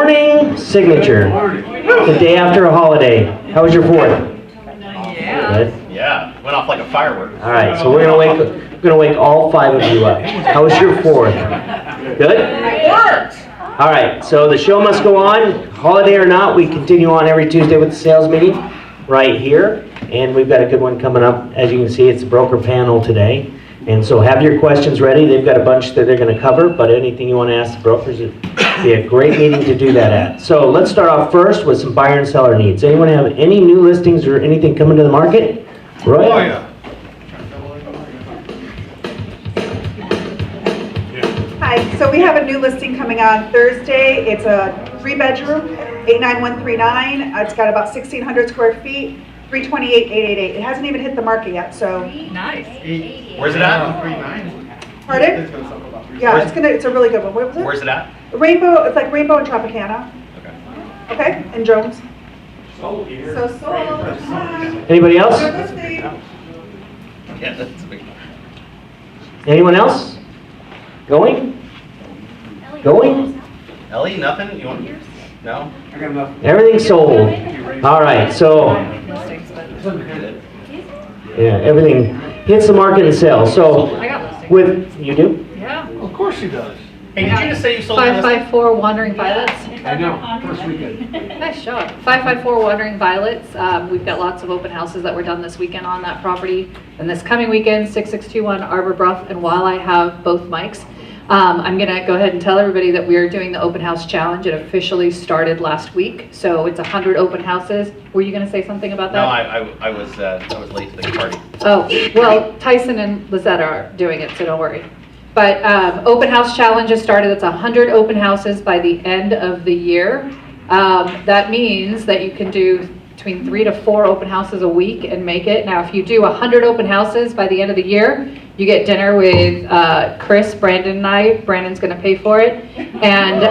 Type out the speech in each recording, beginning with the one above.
morning, Signature. The day after a holiday. How was your 4th? Good. Yeah, went off like a firework. All right, so we're gonna wake all 5 of you up. How was your 4th? Good? It worked! All right, so the show must go on. Holiday or not, we continue on every Tuesday with the sales meeting right here. And we've got a good one coming up. As you can see, it's the broker panel today. And so have your questions ready. They've got a bunch that they're going to cover, but anything you want to ask the brokers, it'd be a great meeting to do that at. So let's start off first with some buyer and seller needs. Anyone have any new listings or anything coming to the market? Roy? Oh, yeah. Hi, so we have a new listing coming on Thursday. It's a 3-bedroom, 89139. It's got about 1,600 square feet, 328,888. It hasn't even hit the market yet, so. Nice. Where's it at? Pardon? Yeah, it's a really good one. What was it? Where's it at? Rainbow, it's like Rainbow and Tropicana. Okay. Okay, and Jones. Sold here. So sold. Anybody else? Good listing. Yeah, that's a big one. Anyone else? Going? Going? Ellie, nothing? You want? No? I got enough. Everything's sold. All right, so yeah, everything hits the market and sells. So I got listings. with, you do? Yeah. Of course she does. Hey, did you just say you sold your listing? 554 Wandering Violets. I know, first weekend. Nice job. 554 Wandering Violets. We've got lots of open houses that were done this weekend on that property. And this coming weekend, 6621 Arbor Bluff. And while I have both mics, I'm going to go ahead and tell everybody that we are doing the open house challenge. It officially started last week. So it's 100 open houses. Were you going to say something about No, that? I was late to the party. Oh, well, Tyson and Lizette are doing it, so don't worry. But open house challenge has started. It's 100 open houses by the end of the year. That means that you can do between 3 to 4 open houses a week and make it. Now, if you do 100 open houses by the end of the year, you get dinner with Chris, Brandon, and I. Brandon's going to pay for it. And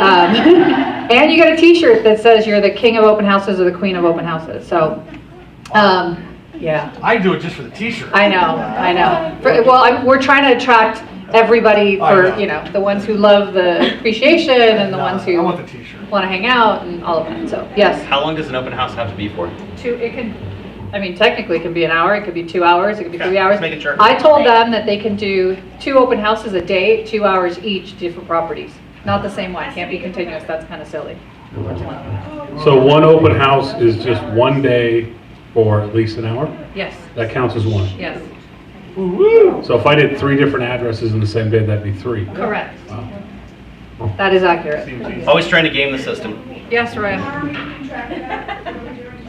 and you get a t-shirt that says you're the king of open houses or the queen of open houses. So, yeah. I do it just for the t-shirt. I know. We're trying to attract everybody for, the ones who love the appreciation and the ones I who want the t-shirt. want to hang out and all of that. So, yes. How long does an open house have to be for? Technically it can be an hour, it could be 2 hours, it could be 3 hours. Just making sure. I told them that they can do 2 open houses a day, 2 hours each, different properties. Not the same one, can't be continuous, that's kind of silly. So one open house is just one day for at least an hour? Yes, That counts as one. yes, So if I did 3 different addresses in the same day, that'd be 3. correct. Wow. That is accurate. Always trying to game the system. Yes, Ryan.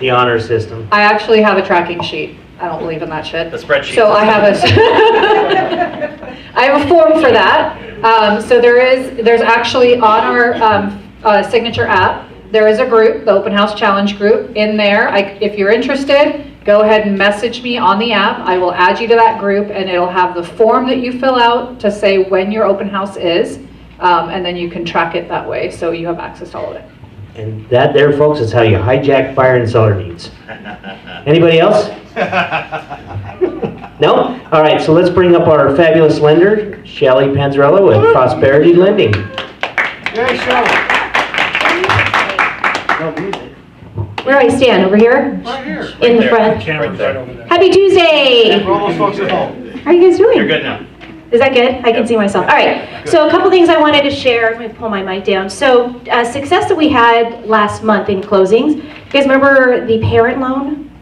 The honor system. I actually have a tracking sheet. I don't believe in that shit. The spreadsheet. So I have I have a form for that. So there's actually on our Signature app, there is a group, the Open House Challenge group. In there, if you're interested, go ahead and message me on the app. I will add you to that group, and it'll have the form that you fill out to say when your open house is, and then you can track it that way, so you have access to all of it. And that there, folks, is how you hijack buyer and seller needs. Anybody else? No? All right, so let's bring up our fabulous lender, Shelly Panzarella with Prosperity Lending. Yeah, Shelley. Where do I stand? Over here? Right here. In the there. front. Camera's right over there. Happy Tuesday! For all those folks at home. How are you guys doing? You're good now. Is that good? I can see myself. All right. So a couple things I wanted to share. Let me pull my mic down. So success that we had last month in closings. You guys remember the parent loan?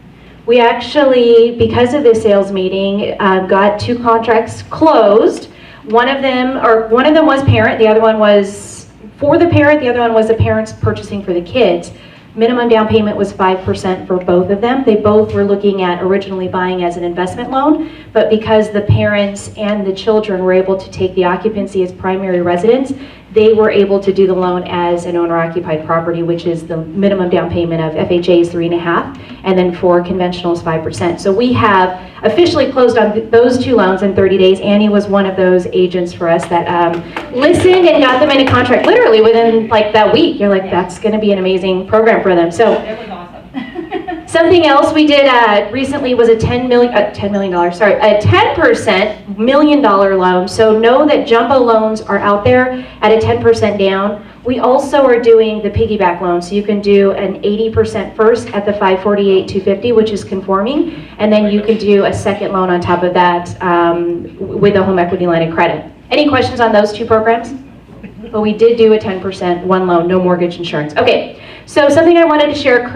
We actually, because of this sales meeting, got 2 contracts closed. One of them was parent. The other one was for the parent. The other one was the parents purchasing for the kids. Minimum down payment was 5% for both of them. They both were looking at originally buying as an investment loan, but because the parents and the children were able to take the occupancy as primary residence, they were able to do the loan as an owner-occupied property, which is the minimum down payment of FHA is 3.5%, and then for conventional is 5%. So we have officially closed on those 2 loans in 30 days. Annie was one of those agents for us that listened and got them in a contract literally within like that week. You're like, that's going to be an amazing program for them. So It was awesome. something else we did recently was a $10 million million dollar loan. So know that jumbo loans are out there at a 10% down. We also are doing the piggyback loan, so you can do an 80% first at the 548,250, which is conforming, and then you can do a second loan on top of that with a home equity line of credit. Any questions on those two programs? But we did do a 10% one loan, no mortgage insurance. Okay, so something I wanted to share,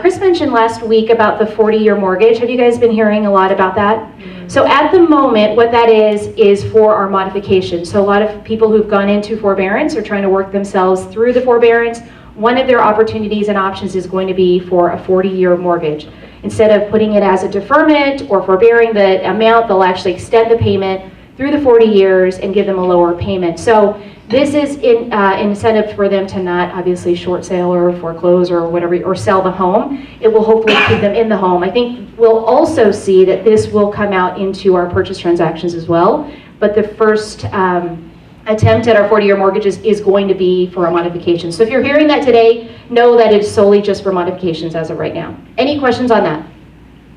Chris mentioned last week about the 40-year mortgage. Have you guys been hearing a lot about that? So at the moment, what that is for our modification. So a lot of people who've gone into forbearance are trying to work themselves through the forbearance. One of their opportunities and options is going to be for a 40-year mortgage. Instead of putting it as a deferment or forbearing the amount, they'll actually extend the payment through the 40 years and give them a lower payment. So this is incentive for them to not obviously short sale or foreclose or whatever, or sell the home. It will hopefully keep them in the home. I think we'll also see that this will come out into our purchase transactions as well. But the first attempt at our 40-year mortgages is going to be for a modification. So if you're hearing that today, know that it's solely just for modifications as of right now. Any questions on that?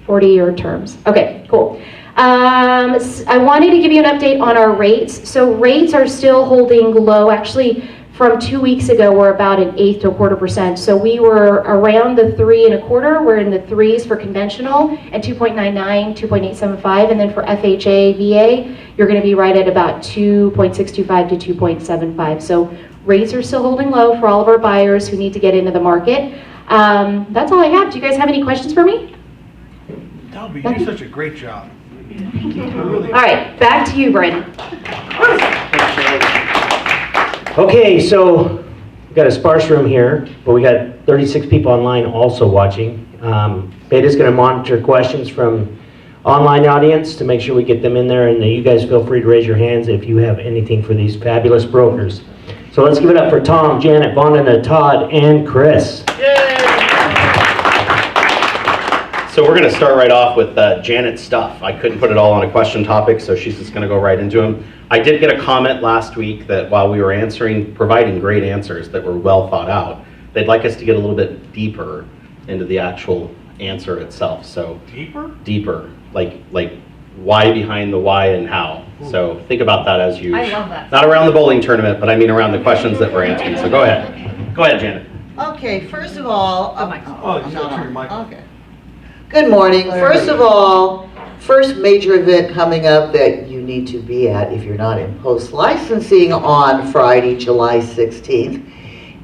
40-year terms. Okay, cool. I wanted to give you an update on our rates. So rates are still holding low. Actually, from 2 weeks ago, we're about 1/8 to 1/4%. So we were around the 3 1/4. We're in the 3s for conventional and 2.99, 2.875. And then for FHA, VA, you're going to be right at about 2.625 to 2.75. So rates are still holding low for all of our buyers who need to get into the market. That's all I have. Do you guys have any questions for me? Delby, you do such a great job. All right, back to you, Brandon. Okay, so we've got a sparse room here, but we got 36 people online also watching. Beta's going to monitor questions from online audience to make sure we get them in there, and you guys feel free to raise your hands if you have anything for these fabulous brokers. So let's give it up for Tom, Janet, Vonda, Todd, and Chris. So we're going to start right off with Janet's stuff. I couldn't put it all on a question topic, so she's just going to go right into them. I did get a comment last week that while we were providing great answers that were well thought out, they'd like us to get a little bit deeper into the actual answer itself. So deeper, like why behind the why and how. So think about that as you. I love that. Not around the bowling tournament, but I mean around the questions that we're answering. So go ahead. Go ahead, Janet. Okay, first of all. Oh, my God. Oh, you I'm gotta not turn your on. mic on. Okay. Good morning. First of all, first major event coming up that you need to be at if you're not in post-licensing on Friday, July 16th,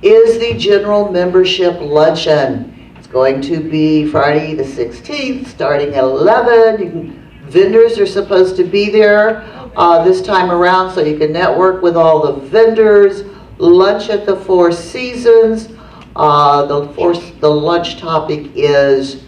is the General Membership Luncheon. It's going to be Friday the 16th, starting at 11. Vendors are supposed to be there this time around, so you can network with all the vendors. Lunch at the Four Seasons. The lunch topic is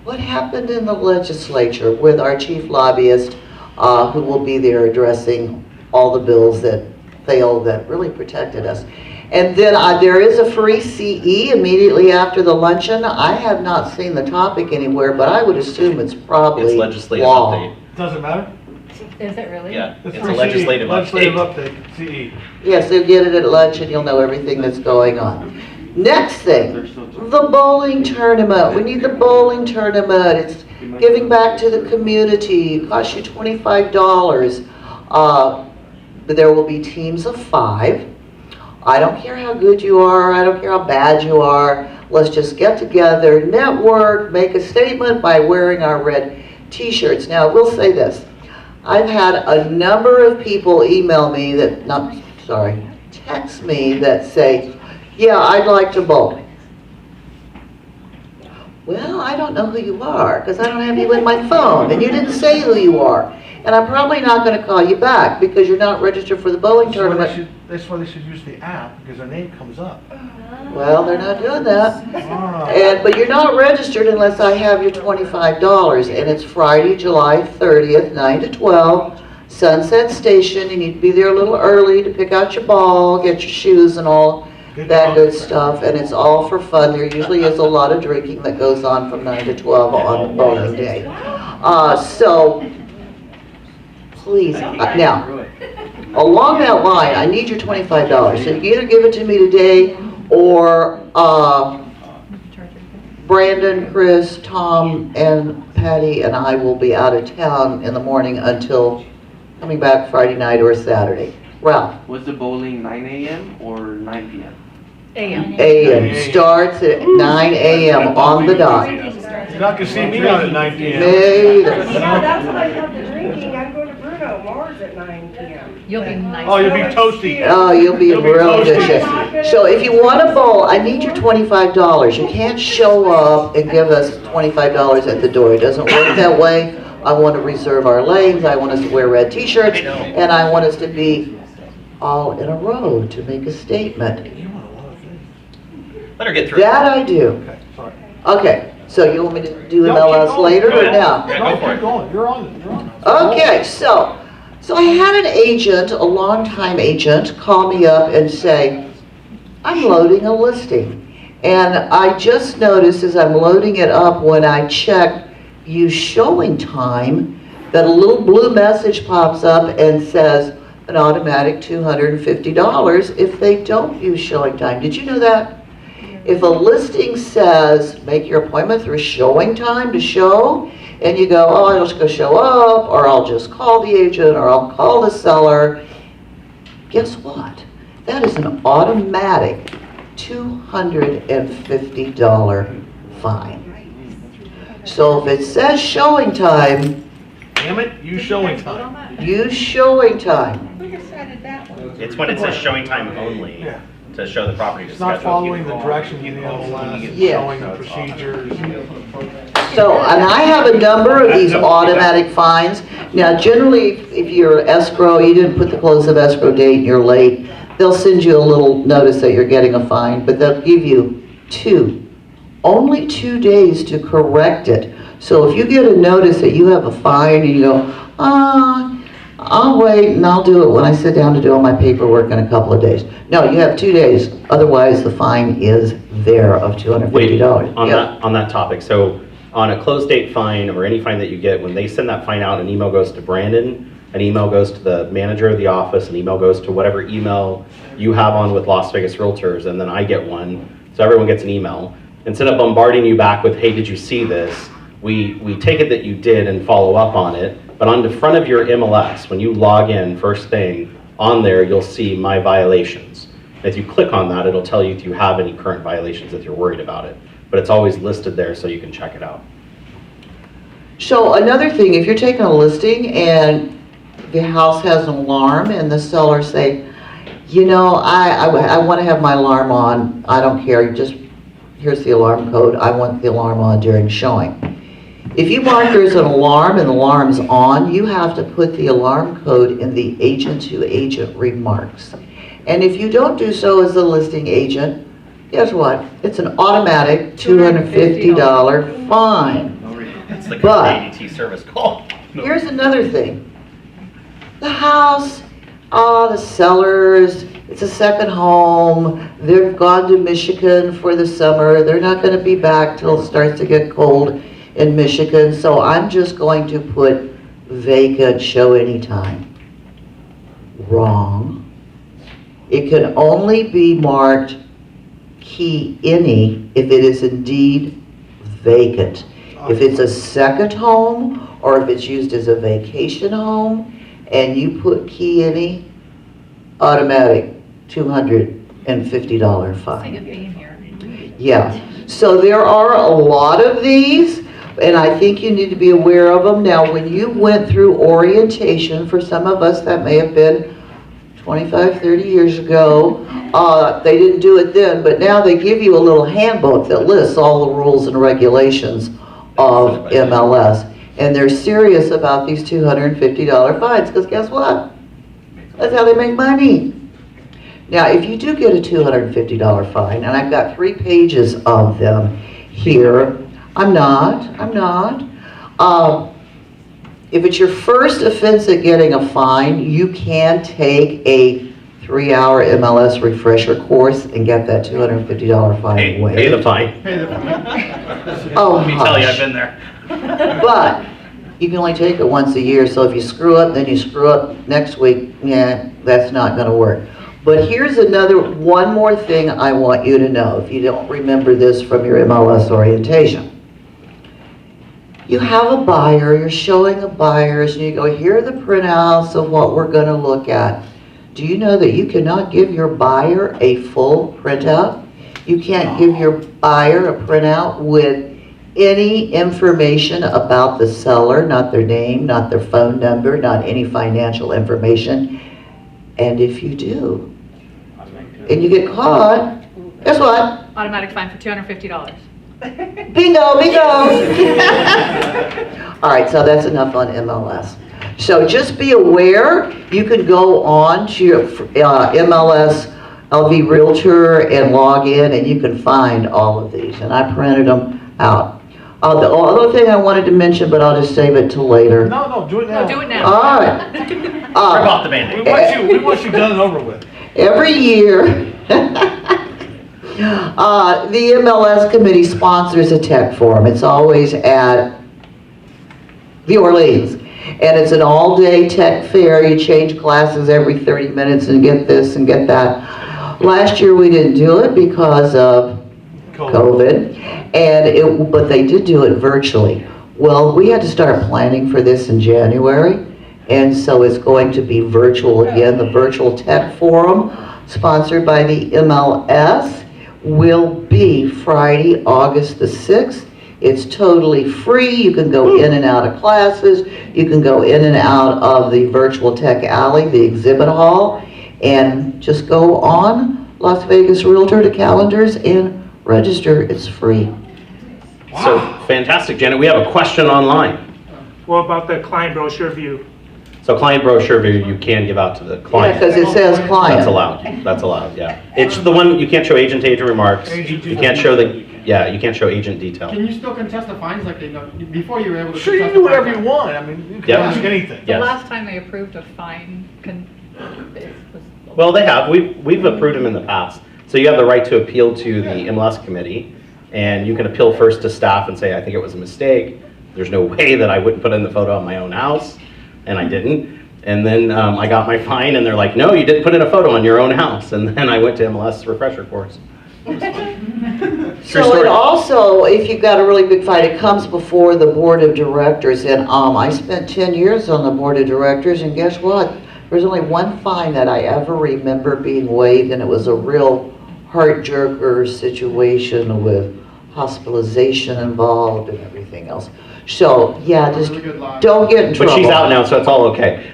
what happened in the legislature with our chief lobbyist, who will be there addressing all the bills that failed that really protected us. And then there is a free CE immediately after the luncheon. I have not seen the topic anywhere, but I would assume it's probably It's legislative law. update. Doesn't matter? Is it really? Yeah, it's free a legislative Legislative update. update, CE. Yes, you'll get it at lunch and you'll know everything that's going on. Next thing, the bowling tournament. We need the bowling tournament. It's giving back to the community. It costs you $25. But there will be teams of 5. I don't care how good you are. I don't care how bad you are. Let's just get together, network, make a statement by wearing our red t-shirts. Now, I will say this. I've had a number of people email me text me that say, yeah, I'd like to bowl. Well, I don't know who you are because I don't have you in my phone and you didn't say who you are. And I'm probably not going to call you back because you're not registered for the bowling tournament. That's why they should use the app, because their name comes up. Well, they're not doing that. Ah. But you're not registered unless I have your $25. And it's Friday, July 30th, 9 to 12, Sunset Station. You need to be there a little early to pick out your ball, get your shoes and all that good stuff. And it's all for fun. There usually is a lot of drinking that goes on from 9 to 12 on bowling day. So please, now, along that line, I need your $25. So you can either give it to me today or Brandon, Chris, Tom, and Patty and I will be out of town in the morning until coming back Friday night or Saturday. Ralph? Was the bowling 9 a.m. or 9 p.m.? AM, starts at 9 AM on the dot. You're not gonna see me out at 9 PM. May the- Yeah, that's what I come to drinking. I go to Bruno Mars at 9 p.m. You'll be nice. Oh, you'll be toasty. Oh, you'll be in You'll be real good toasty. shape. So if you want a bowl, I need your $25. You can't show up and give us $25 at the door. It doesn't work that way. I want to reserve our lanes, I want us to wear red t-shirts, and I want us to be all in a row to make a statement. Let her get through. That I do. Okay, sorry. Okay, so you want me to do No, keep MLS going. later or Go now? ahead. Yeah, go for Keep it. going, you're on it, you're on it. Okay, so I had an agent, a longtime agent, call me up and say, I'm loading a listing. And I just noticed as I'm loading it up, when I check use showing time, that a little blue message pops up and says an automatic $250 if they don't use showing time. Did you know that? If a listing says, make your appointment through showing time to show, and you go, oh, I'll just go show up, or I'll just call the agent, or I'll call the seller, guess what? That is an automatic $250 fine. So if it says showing time, Damn it, you showing time. use showing time. Who decided that one? It's when it says showing time only Yeah. to show the property to It's not schedule. following the directions in the MLS, it's Yeah. showing the procedures. So, and I have a number of these automatic fines. Now, generally, if you're escrow, you didn't put the close of escrow date and you're late, they'll send you a little notice that you're getting a fine, but they'll give you only 2 days to correct it. So if you get a notice that you have a fine and you go, I'll wait and I'll do it when I sit down to do all my paperwork in a couple of days. No, you have 2 days, otherwise the fine is there of $250. Wait, on Yeah. that topic, so on a close date fine or any fine that you get, when they send that fine out, an email goes to Brandon, an email goes to the manager of the office, an email goes to whatever email you have on with Las Vegas Realtors, and then I get one, so everyone gets an email. Instead of bombarding you back with, hey, did you see this? We take it that you did and follow up on it, but on the front of your MLS, when you log in first thing, on there you'll see my violations. If you click on that, it'll tell you if you have any current violations if you're worried about it. But it's always listed there so you can check it out. So another thing, if you're taking a listing and the house has an alarm and the seller say, you know, I want to have my alarm on, I don't care, just here's the alarm code, I want the alarm on during showing. If you mark there's an alarm and the alarm's on, you have to put the alarm code in the agent-to-agent remarks. And if you don't do so as the listing agent, guess what? It's an automatic $250 fine. It's the But- ADT service call. Here's another thing. The house, the sellers, it's a second home, they've gone to Michigan for the summer, they're not gonna be back till it starts to get cold in Michigan, so I'm just going to put vacant, show anytime. Wrong. It can only be marked key any if it is indeed vacant. If it's a second home, or if it's used as a vacation home, and you put key any, automatic $250 fine. Yeah, so there are a lot of these, and I think you need to be aware of them. Now, when you went through orientation, for some of us that may have been 25, 30 years ago, they didn't do it then, but now they give you a little handbook that lists all the rules and regulations of MLS. And they're serious about these $250 fines, because guess what? That's how they make money. Now, if you do get a $250 fine, and I've got 3 pages of them here, I'm not. If it's your first offense at getting a fine, you can take a 3-hour MLS refresher course and get that $250 fine waived. Pay the fine. Oh, Let me tell you, I've hush. been there. But you can only take it once a year, so if you screw up, then you screw up next week, yeah, that's not gonna work. But here's one more thing I want you to know, if you don't remember this from your MLS orientation. You have a buyer, you're showing a buyers, and you go, here are the printouts of what we're gonna look at. Do you know that you cannot give your buyer a full printout? You can't give your buyer a printout with any information about the seller, not their name, not their phone number, not any financial information. And if you do, and you get caught, guess what? Automatic fine for $250. Bingo, bingo. All right, so that's enough on MLS. So just be aware, you can go on to your MLS LV Realtor and log in, and you can find all of these. And I printed them out. The other thing I wanted to mention, but I'll just save it till later. No, do it now. No, do it now. All right. Rip off the Band-Aid. We want you done and over with. Every year, the MLS committee sponsors a tech forum. It's always at the Orleans. And it's an all-day tech fair. You change classes every 30 minutes and get this and get that. Last year we didn't do it because of COVID, but they did do it virtually. Well, we had to start planning for this in January, and so it's going to be virtual again. The Virtual Tech Forum, sponsored by the MLS, will be Friday, August the 6th. It's totally free. You can go in and out of classes. You can go in and out of the Virtual Tech Alley, the exhibit hall, and just go on Las Vegas Realtor to calendars and register. It's free. So, fantastic, Janet. We have a question online. What about the client brochure view? So client brochure view, you can give out to the Yeah, client. because it says client. That's allowed. That's allowed, yeah. It's the one, you can't show agent remarks. You can't show you can't show agent detail. Can you still contest the fines like they know, before you were able to? Sure, you can do whatever you want. I mean, you can Yeah. ask anything. The Yes. last time they approved a fine, Well, they have. We've approved them in the past. So you have the right to appeal to the MLS committee, and you can appeal first to staff and say, I think it was a mistake. There's no way that I wouldn't put in the photo of my own house, and I didn't. And then I got my fine, and they're like, no, you didn't put in a photo on your own house. And then I went to MLS refresher course. True So it story. also, if you've got a really big fight, it comes before the board of directors. And I spent 10 years on the board of directors, and guess what? There's only one fine that I ever remember being waived, and it was a real heart-jerker situation with hospitalization involved and everything else. So, yeah, just don't get in trouble. But she's out now, so it's all okay.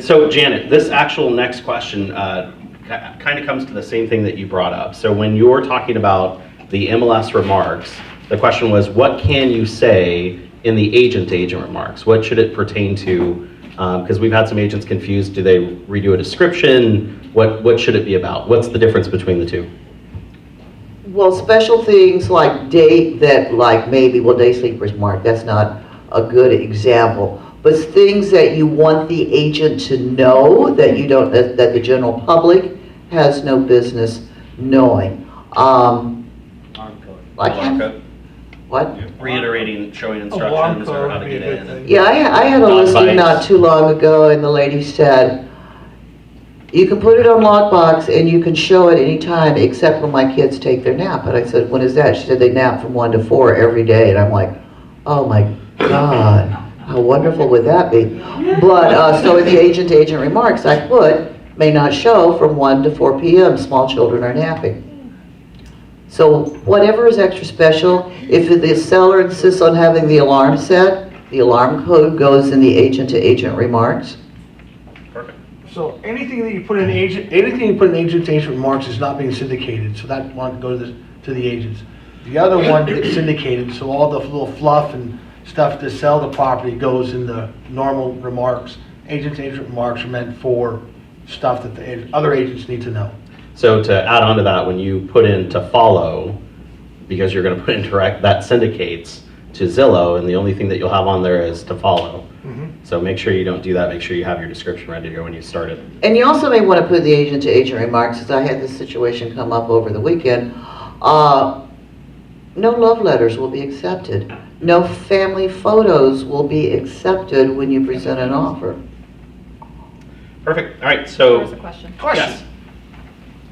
So Janet, this actual next question kind of comes to the same thing that you brought up. So when you're talking about the MLS remarks, the question was, what can you say in the agent-to-agent remarks? What should it pertain to? Because we've had some agents confused. Do they redo a description? What should it be about? What's the difference between the two? Well, special things like day sleepers mark, that's not a good example. But things that you want the agent to know that you don't, that the general public has no business knowing. What? Reiterating, showing Alarm instructions code or how to would be a get good in. thing. Yeah, I had a Dog listing bites. not too long ago, and the lady said, you can put it on lockbox and you can show it anytime except when my kids take their nap. And I said, when is that? She said they nap from 1 to 4 every day. And I'm like, oh my God, how wonderful would that be? But, so in the agent-to-agent remarks, I put, may not show from 1 to 4 p.m. Small children are napping. So whatever is extra special, if the seller insists on having the alarm set, the alarm code goes in the agent-to-agent remarks. So anything that you put in agent-to-agent remarks is not being syndicated, so that one goes to the agents. The other one gets syndicated, so all the little fluff and stuff to sell the property goes in the normal remarks. Agent-to-agent remarks are meant for stuff that the other agents need to know. So to add on to that, when you put in to follow, because you're going to put in direct, that syndicates to Zillow, and the only thing that you'll have on there is to follow. So make sure you don't do that. Make sure you have your description ready to go when you start it. And you also may want to put the agent-to-agent remarks, as I had this situation come up over the weekend. No love letters will be accepted. No family photos will be accepted when you present an offer. Perfect. All right. So There's a question. yes.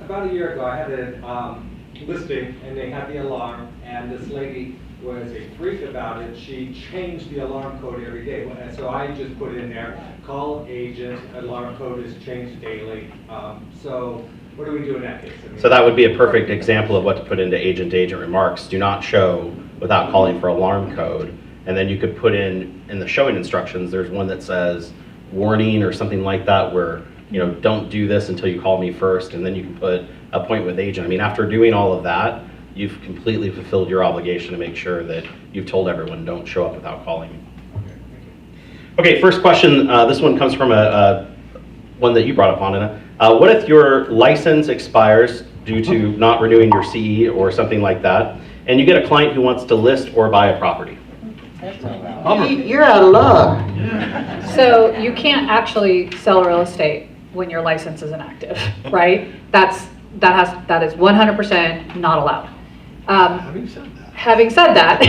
About a year ago, I had a listing, and they had the alarm, and this lady was a freak about it. She changed the alarm code every day. So I just put in there, call agent, alarm code is changed daily. So what do we do in that case? I mean, So that would be a perfect example of what to put into agent-to-agent remarks. Do not show without calling for alarm code. And then you could put in the showing instructions, there's one that says warning or something like that where, you know, don't do this until you call me first, and then you can put appoint with agent. I mean, after doing all of that, you've completely fulfilled your obligation to make sure that you've told everyone, don't show up without calling me. Okay, first question, this one comes from one that you brought up, Anna. What if your license expires due to not renewing your CE or something like that, and you get a client who wants to list or buy a property? You're out of luck. So you can't actually sell real estate when your license isn't active, right? That is 100% not allowed. Having said that,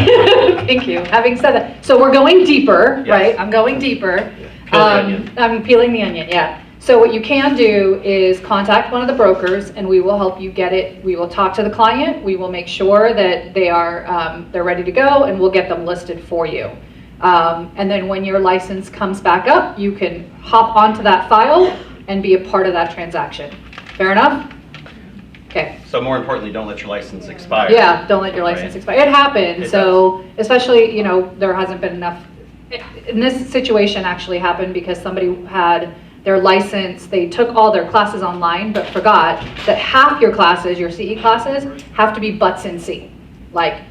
thank you. Having said that, so we're going deeper, right? I'm going deeper. I'm peeling the onion, yeah. So what you can do is contact one of the brokers, and we will help you get it. We will talk to the client. We will make sure that they're ready to go, and we'll get them listed for you. And then when your license comes back up, you can hop onto that file and be a part of that transaction. Fair enough? Okay. So more importantly, don't let your license expire. Yeah, don't let your license expire. It happens. So especially, you know, there hasn't been enough. In this situation actually happened because somebody had their license, they took all their classes online, but forgot that half your classes, your CE classes, have to be butts in seat, like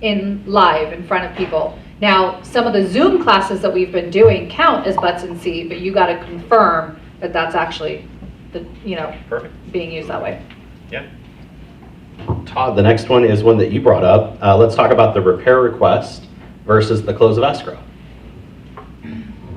in live in front of people. Now, some of the Zoom classes that we've been doing count as butts in seat, but you got to confirm that that's actually Perfect. being used that way. Yeah. Todd, the next one is one that you brought up. Let's talk about the repair request versus the close of escrow.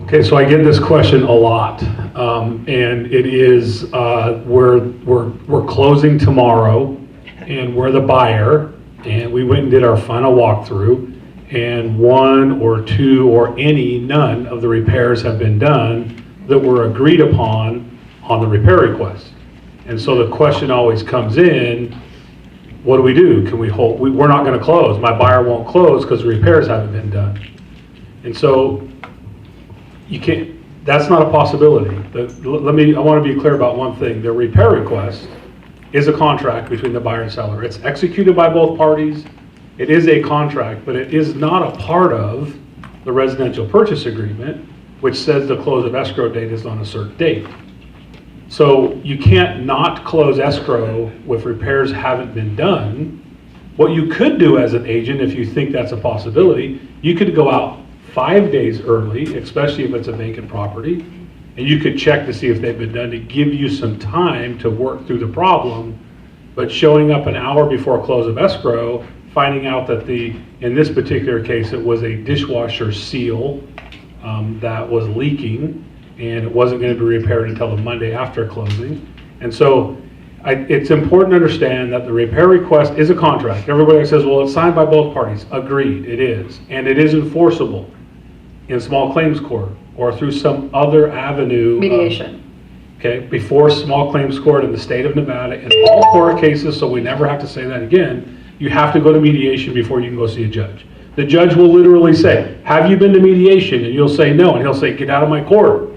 Okay, so I get this question a lot, and it is we're closing tomorrow, and we're the buyer, and we went and did our final walkthrough, and one or two or none of the repairs have been done that were agreed upon on the repair request. And so the question always comes in, what do we do? Can we hold? We're not going to close. My buyer won't close because the repairs haven't been done. And so you can't, that's not a possibility. I want to be clear about one thing. The repair request is a contract between the buyer and seller. It's executed by both parties. It is a contract, but it is not a part of the residential purchase agreement, which says the close of escrow date is on a certain date. So you can't not close escrow if repairs haven't been done. What you could do as an agent, if you think that's a possibility, you could go out 5 days early, especially if it's a vacant property, and you could check to see if they've been done to give you some time to work through the problem. But showing up an hour before close of escrow, finding out that in this particular case, it was a dishwasher seal that was leaking, and it wasn't going to be repaired until the Monday after closing. And so it's important to understand that the repair request is a contract. Everybody says, well, it's signed by both parties. Agreed, it is. And it is enforceable in small claims court or through some other avenue. Mediation. Before small claims court in the state of Nevada, in all court cases, so we never have to say that again, you have to go to mediation before you can go see a judge. The judge will literally say, have you been to mediation? And you'll say no, and he'll say, get out of my court.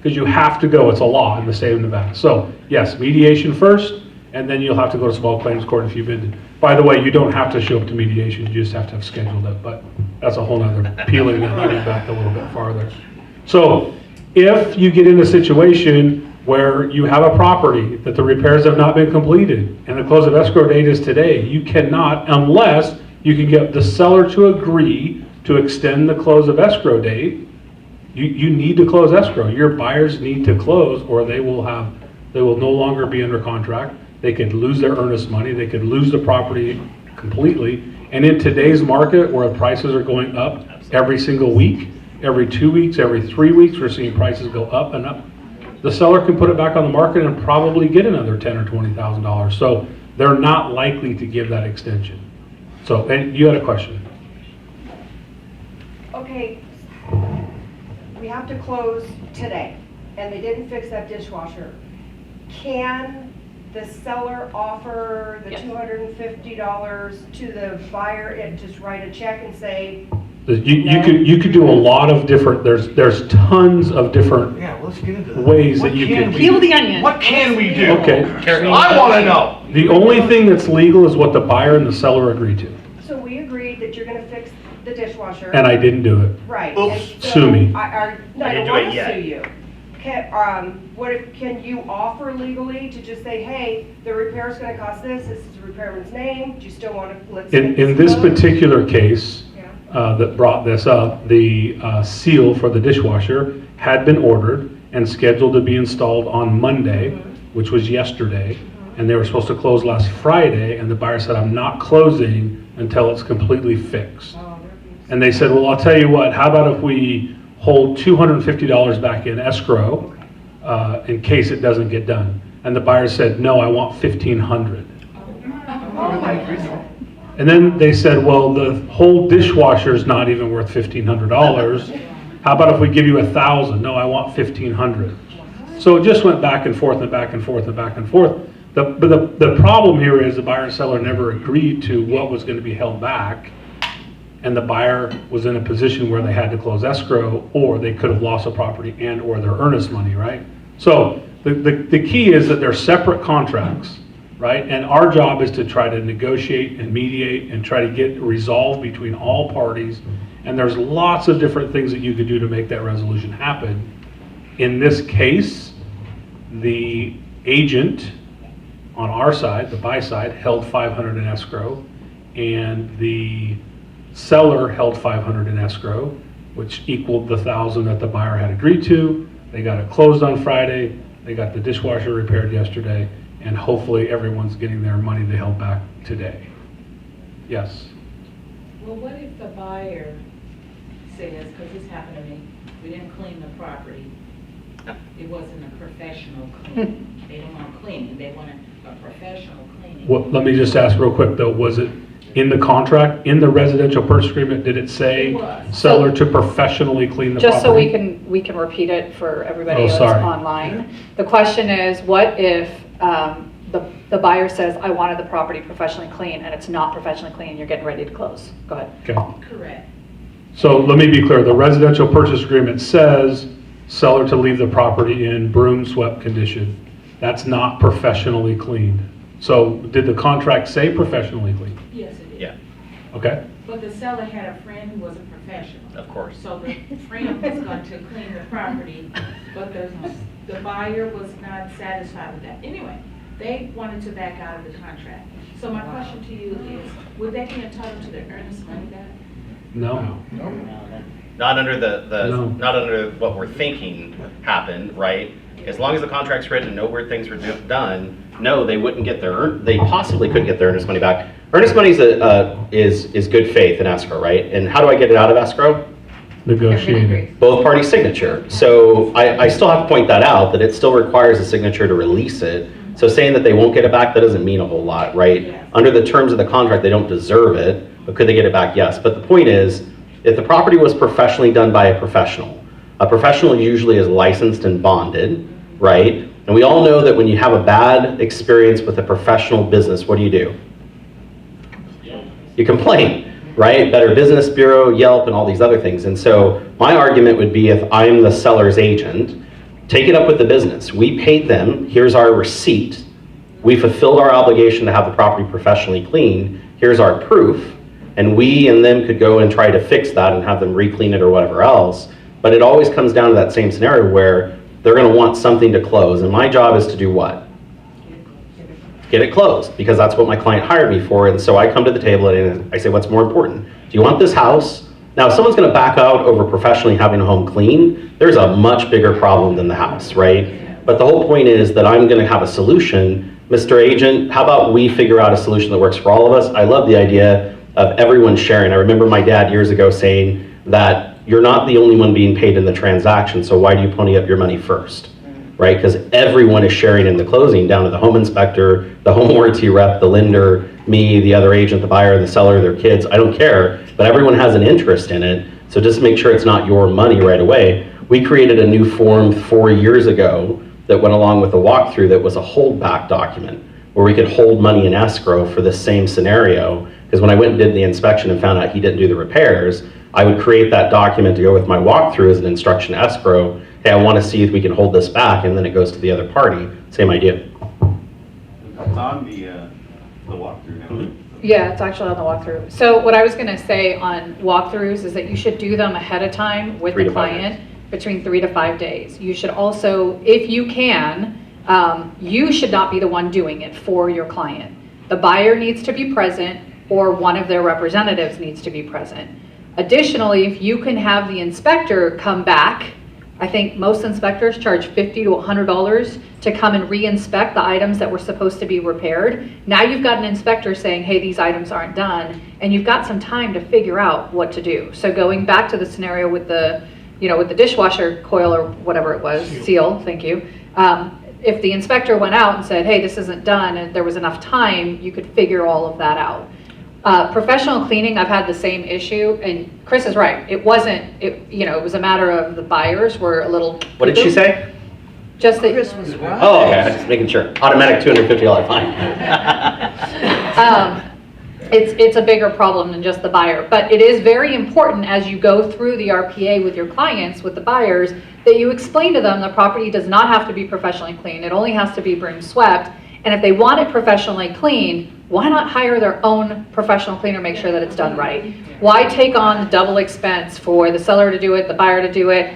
Because you have to go, it's a law in the state of Nevada. So yes, mediation first, and then you'll have to go to small claims court if you've been to. By the way, you don't have to show up to mediation, you just have to have scheduled it, but that's a whole nother peeling and onion back a little bit farther. So if you get in a situation where you have a property that the repairs have not been completed and the close of escrow date is today, you cannot, unless you can get the seller to agree to extend the close of escrow date. You need to close escrow. Your buyers need to close, or they will no longer be under contract. They could lose their earnest money. They could lose the property completely. And in today's market, where prices are going up every single week, every 2 weeks, every 3 weeks, we're seeing prices go up and up. The seller can put it back on the market and probably get another $10,000 or $20,000. So they're not likely to give that extension. So, and you had a question. Okay, we have to close today, and they didn't fix that dishwasher. Can the seller offer the Yes. $250 to the buyer and just write a check and say, You could do a lot of different, there's tons of different Yeah, well, let's get into that. ways What that you can could. we- Peel the onion. What can we do? Okay. I wanna know. The only thing that's legal is what the buyer and the seller agree to, So we agreed that you're gonna fix the dishwasher. and I didn't do it. Right. Oops. and so Sue me. No, I didn't don't do want it to yet. sue you. Can you offer legally to just say, hey, the repair's gonna cost this is the repairman's name, do you still want to, let's. In this particular case, Yeah. that brought this up, the seal for the dishwasher had been ordered and scheduled to be installed on Monday, which was yesterday, and they were supposed to close last Friday, and the buyer said, I'm not closing until it's completely fixed. And they said, well, I'll tell you what, how about if we hold $250 back in escrow in case it doesn't get done? And the buyer said, no, I want $1,500. And then they said, well, the whole dishwasher is not even worth $1,500. How about if we give you $1,000? No, I want $1,500. So it just went back and forth and back and forth and back and forth. But the problem here is the buyer and seller never agreed to what was going to be held back. And the buyer was in a position where they had to close escrow, or they could have lost the property and or their earnest money, right? So the key is that they're separate contracts, right? And our job is to try to negotiate and mediate and try to get resolved between all parties. And there's lots of different things that you could do to make that resolution happen. In this case, the agent on our side, the buy side, held $500 in escrow, and the seller held $500 in escrow, which equaled the $1,000 that the buyer had agreed to. They got it closed on Friday. They got the dishwasher repaired yesterday, and hopefully everyone's getting their money they held back today. Yes. Well, what if the buyer says, because this happened to me, we didn't clean the property. It wasn't a professional cleaning. They don't want cleaning, they want a professional cleaning. Well, let me just ask real quick though, was it in the contract, in the residential purchase agreement, did it say It was. seller to professionally clean the property? Just so we can repeat it for everybody Oh, that's sorry. online. The question is, what if the buyer says, I wanted the property professionally clean, and it's not professionally clean, and you're getting ready to close? Go ahead. Okay. Correct. So let me be clear, the residential purchase agreement says seller to leave the property in broom swept condition. That's not professionally cleaned. So did the contract say professionally cleaned? Yes, it is. Yeah, Okay. But the seller had a friend who was a professional. of course. So the friend was going to clean the property, but the buyer was not satisfied with that. Anyway, they wanted to back out of the contract. So my question to you is, would they be entitled to their earnest money back? No. Not under No. not under what we're thinking happened, right? As long as the contract's written and no weird things were done, no, they wouldn't get they possibly couldn't get their earnest money back. Earnest money is good faith in escrow, right? And how do I get it out of escrow? Negotiated. Both parties' signature. So I still have to point that out, that it still requires a signature to release it. So saying that they won't get it back, that doesn't mean a whole lot, right? Yes. Under the terms of the contract, they don't deserve it, but could they get it back? Yes. But the point is, if the property was professionally done by a professional usually is licensed and bonded, right? And we all know that when you have a bad experience with a professional business, what do? You complain, right? Better Business Bureau, Yelp, and all these other things. And so my argument would be, if I'm the seller's agent, take it up with the business. We paid them, here's our receipt. We fulfilled our obligation to have the property professionally cleaned, here's our proof. And we and them could go and try to fix that and have them re-clean it or whatever else. But it always comes down to that same scenario where they're gonna want something to close. And my job is to do what? Get it closed, because that's what my client hired me for. And so I come to the table and I say, what's more important? Do you want this house? Now, if someone's gonna back out over professionally having a home clean, there's a much bigger problem than the house, right? But the whole point is that I'm gonna have a solution. Mr. Agent, how about we figure out a solution that works for all of us? I love the idea of everyone sharing. I remember my dad years ago saying that you're not the only one being paid in the transaction, so why do you pony up your money first, right? Because everyone is sharing in the closing, down to the home inspector, the home warranty rep, the lender, me, the other agent, the buyer, the seller, their kids, I don't care, but everyone has an interest in it, so just make sure it's not your money right away. We created a new form 4 years ago that went along with the walkthrough that was a holdback document, where we could hold money in escrow for the same scenario. Because when I went and did the inspection and found out he didn't do the repairs, I would create that document to go with my walkthrough as an instruction to escrow. Hey, I want to see if we can hold this back, and then it goes to the other party. Same idea. It's on the walkthrough now. Yeah, it's actually on the walkthrough. So what I was gonna say on walkthroughs is that you should do them ahead of time with 3 the to 5 client, between 3 to 5 days. You should also, if you can, you should not be the one doing it for your client. The buyer needs to be present, or one of their representatives needs to be present. Additionally, if you can have the inspector come back, I think most inspectors charge $50 to $100 to come and re-inspect the items that were supposed to be repaired. Now you've got an inspector saying, hey, these items aren't done, and you've got some time to figure out what to do. So going back to the scenario with the, with the dishwasher coil or whatever it was, seal, thank you. If the inspector went out and said, hey, this isn't done, and there was enough time, you could figure all of that out. Professional cleaning, I've had the same issue, and Chris is right. It wasn't, it was a matter of the buyers were a little. What did she say? Just that. Oh, okay, just making sure. Automatic $250 fine. It's a bigger problem than just the buyer, but it is very important as you go through the RPA with your clients, with the buyers, that you explain to them the property does not have to be professionally cleaned. It only has to be broom swept. And if they want it professionally cleaned, why not hire their own professional cleaner, make sure that it's done right? Why take on the double expense for the seller to do it, the buyer to do it?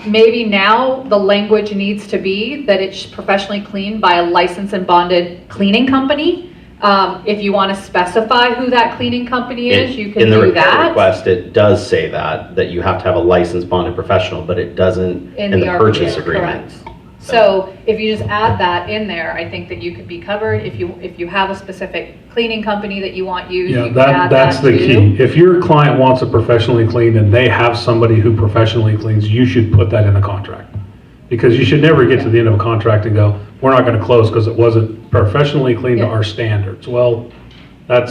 Maybe now the language needs to be that it's professionally cleaned by a licensed and bonded cleaning company. If you want to specify who that cleaning company is, you can in the do repair that. request, it does say that you have to have a licensed bonded professional, but it doesn't in the purchase RPA, agreement. correct. So if you just add that in there, I think that you could be covered. If you have a specific cleaning company that you want used, Yeah, you can add that's that the too. key. If your client wants it professionally cleaned and they have somebody who professionally cleans, you should put that in the contract. Because you should never get to the end of a contract and go, we're not gonna close because it wasn't professionally cleaned to Yeah. our standards. Well, that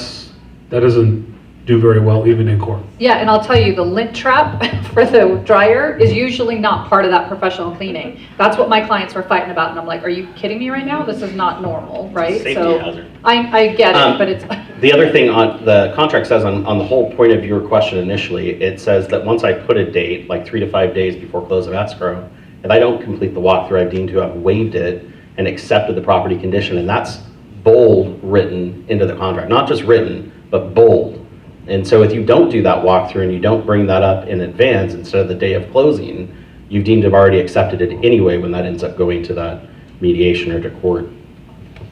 doesn't do very well even in court. Yeah, and I'll tell you, the lint trap for the dryer is usually not part of that professional cleaning. That's what my clients were fighting about, and I'm like, are you kidding me right now? This is not normal, right? Safety So hazard. I get it, but it's. The other thing on the contract says on the whole point of your question initially, it says that once I put a date, like 3 to 5 days before close of escrow, if I don't complete the walkthrough, I'm deemed to have waived it and accepted the property condition, and that's bold written into the contract, not just written, but bold. And so if you don't do that walkthrough and you don't bring that up in advance instead of the day of closing, you've deemed to have already accepted it anyway when that ends up going to that mediation or to court.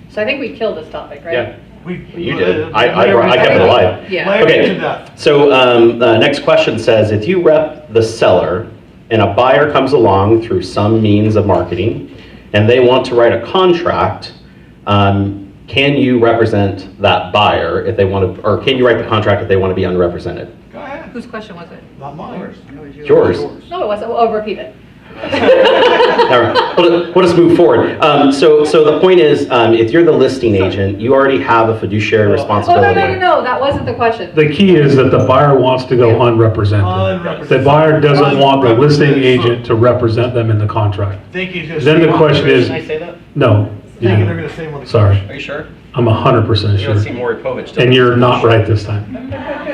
So I think we killed this topic, right? Yeah. You did. I kept it alive. Yeah. Okay, so the next question says, if you rep the seller and a buyer comes along through some means of marketing and they want to write a contract, can you represent that buyer if they want to, or can you write the contract if they want to be unrepresented? Whose question was it? Not mine. Yours. No, it wasn't. I'll repeat it. All right, we'll just move forward. So the point is, if you're the listing agent, you already have a fiduciary Oh, responsibility. no, that wasn't the question. The key is that the buyer wants to go unrepresented. The buyer doesn't want the listing agent to represent them in the contract. Think he's gonna Then say the one question thing. is, Can I say that? no. you Thinking don't. they're gonna say one thing. Sorry, Are you sure? I'm 100% You don't sure. see Maury Povich. And you're not right this time.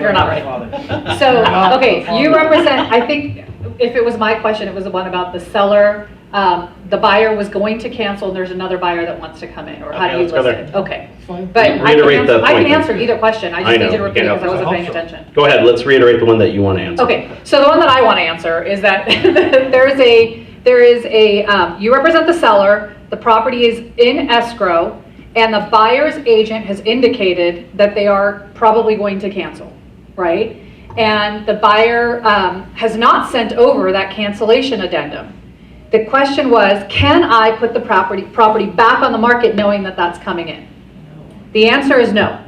You're not right. So, okay, you represent, I think, if it was my question, it was the one about the seller. The buyer was going to cancel, and there's another buyer that wants to come in, or how Okay, do you let's go list there. it? Okay. But Reiterate the I point. can answer either question. I just need you to repeat know. because I wasn't paying attention. Go ahead, let's reiterate the one that you want to answer. Okay, so the one that I want to answer is that there is a, you represent the seller, the property is in escrow, and the buyer's agent has indicated that they are probably going to cancel, right? And the buyer has not sent over that cancellation addendum. The question was, can I put the property back on the market knowing that that's coming in? The answer is no.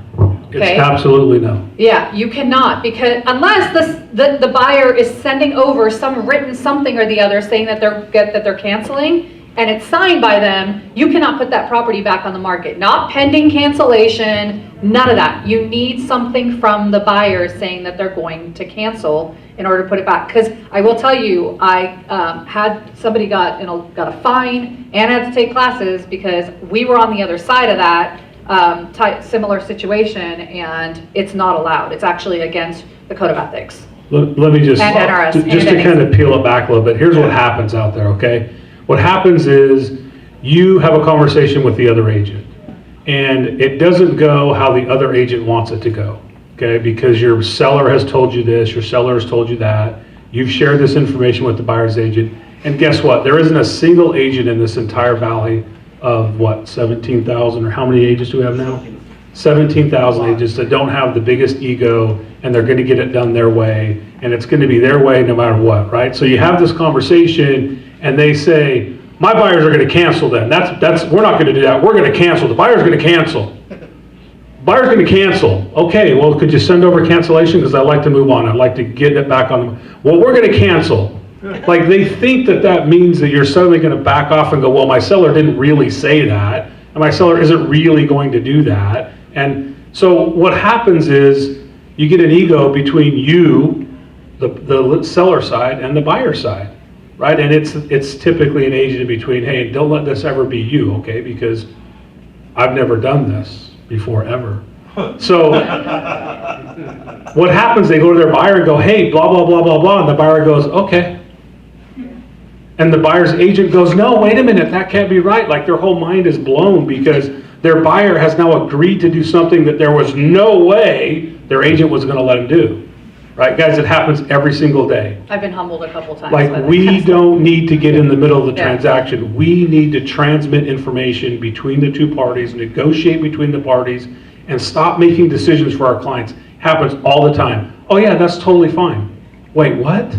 Okay? It's absolutely no. Yeah, you cannot, because unless the buyer is sending over some written something or the other saying that they're canceling, and it's signed by them, you cannot put that property back on the market. Not pending cancellation, none of that. You need something from the buyer saying that they're going to cancel in order to put it back. Because I will tell you, I had somebody got a fine and had to take classes because we were on the other side of that. similar situation, and it's not allowed. It's actually against the code of ethics. Let me just, And NRS, just and to kind of peel it back a little bit, here's what happens out there, okay? What happens is you have a conversation with the other agent, and it doesn't go how the other agent wants it to go, okay? Because your seller has told you this, your seller has told you that, you've shared this information with the buyer's agent, and guess what? There isn't a single agent in this entire valley of what, 17,000, or how many agents do we have now? 17,000 agents that don't have the biggest ego, and they're going to get it done their way, and it's going to be their way no matter what, right? So you have this conversation, and they say, my buyers are going to cancel then. We're not going to do that. We're going to cancel. The buyer's going to cancel. Buyer's going to cancel. Okay, well, could you send over cancellation? Because I'd like to move on. I'd like to get it back on. Well, we're going to cancel. Like, they think that means that you're suddenly going to back off and go, well, my seller didn't really say that, and my seller isn't really going to do that. And so what happens is you get an ego between you, the seller side, and the buyer side, right? And it's typically an agent in between. Hey, don't let this ever be you, okay? Because I've never done this before, ever. So what happens, they go to their buyer and go, hey, blah, blah, blah, blah, blah, and the buyer goes, okay. And the buyer's agent goes, no, wait a minute, that can't be right. Like, their whole mind is blown because their buyer has now agreed to do something that there was no way their agent was going to let him do. Right, guys, it happens every single day. I've been humbled a couple times. by Like, that we kind of stuff. don't need to get in the middle of the Yeah. transaction. We need to transmit information between the two parties, negotiate between the parties, and stop making decisions for our clients. Happens all the time. Oh yeah, that's totally fine. Wait, what?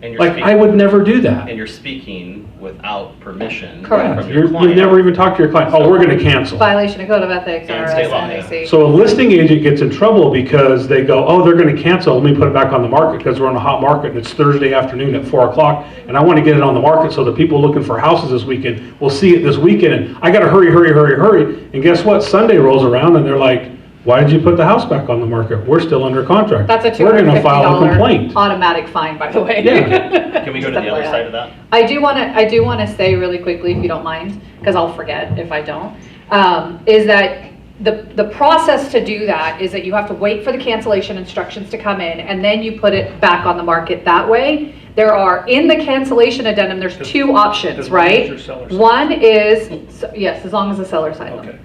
And you're Like, speaking- I would never do that. And you're speaking without permission Correct. from your You client. never even talk to your client. Oh, we're going to cancel. Violation of code of ethics, And NRS, state law, NAC. So a listing agent gets in trouble because they go, oh, they're going to cancel. Let me put it back on the market because we're on a hot market and it's Thursday afternoon at 4 o'clock and I want to get it on the market so the people looking for houses this weekend will see it this weekend. And I got to hurry, hurry, hurry, hurry. And guess what? Sunday rolls around and they're like, why did you put the house back on the market? We're still under contract. That's a We're going to file a $250 complaint. automatic fine, by the way. Yeah. Can we go to the other side of that? I do want to say really quickly, if you don't mind, because I'll forget if I don't, is that the process to do that is that you have to wait for the cancellation instructions to come in, and then you put it back on the market that way. There are, in the cancellation addendum, there's two options, right? One is, yes, as long as the seller signed them.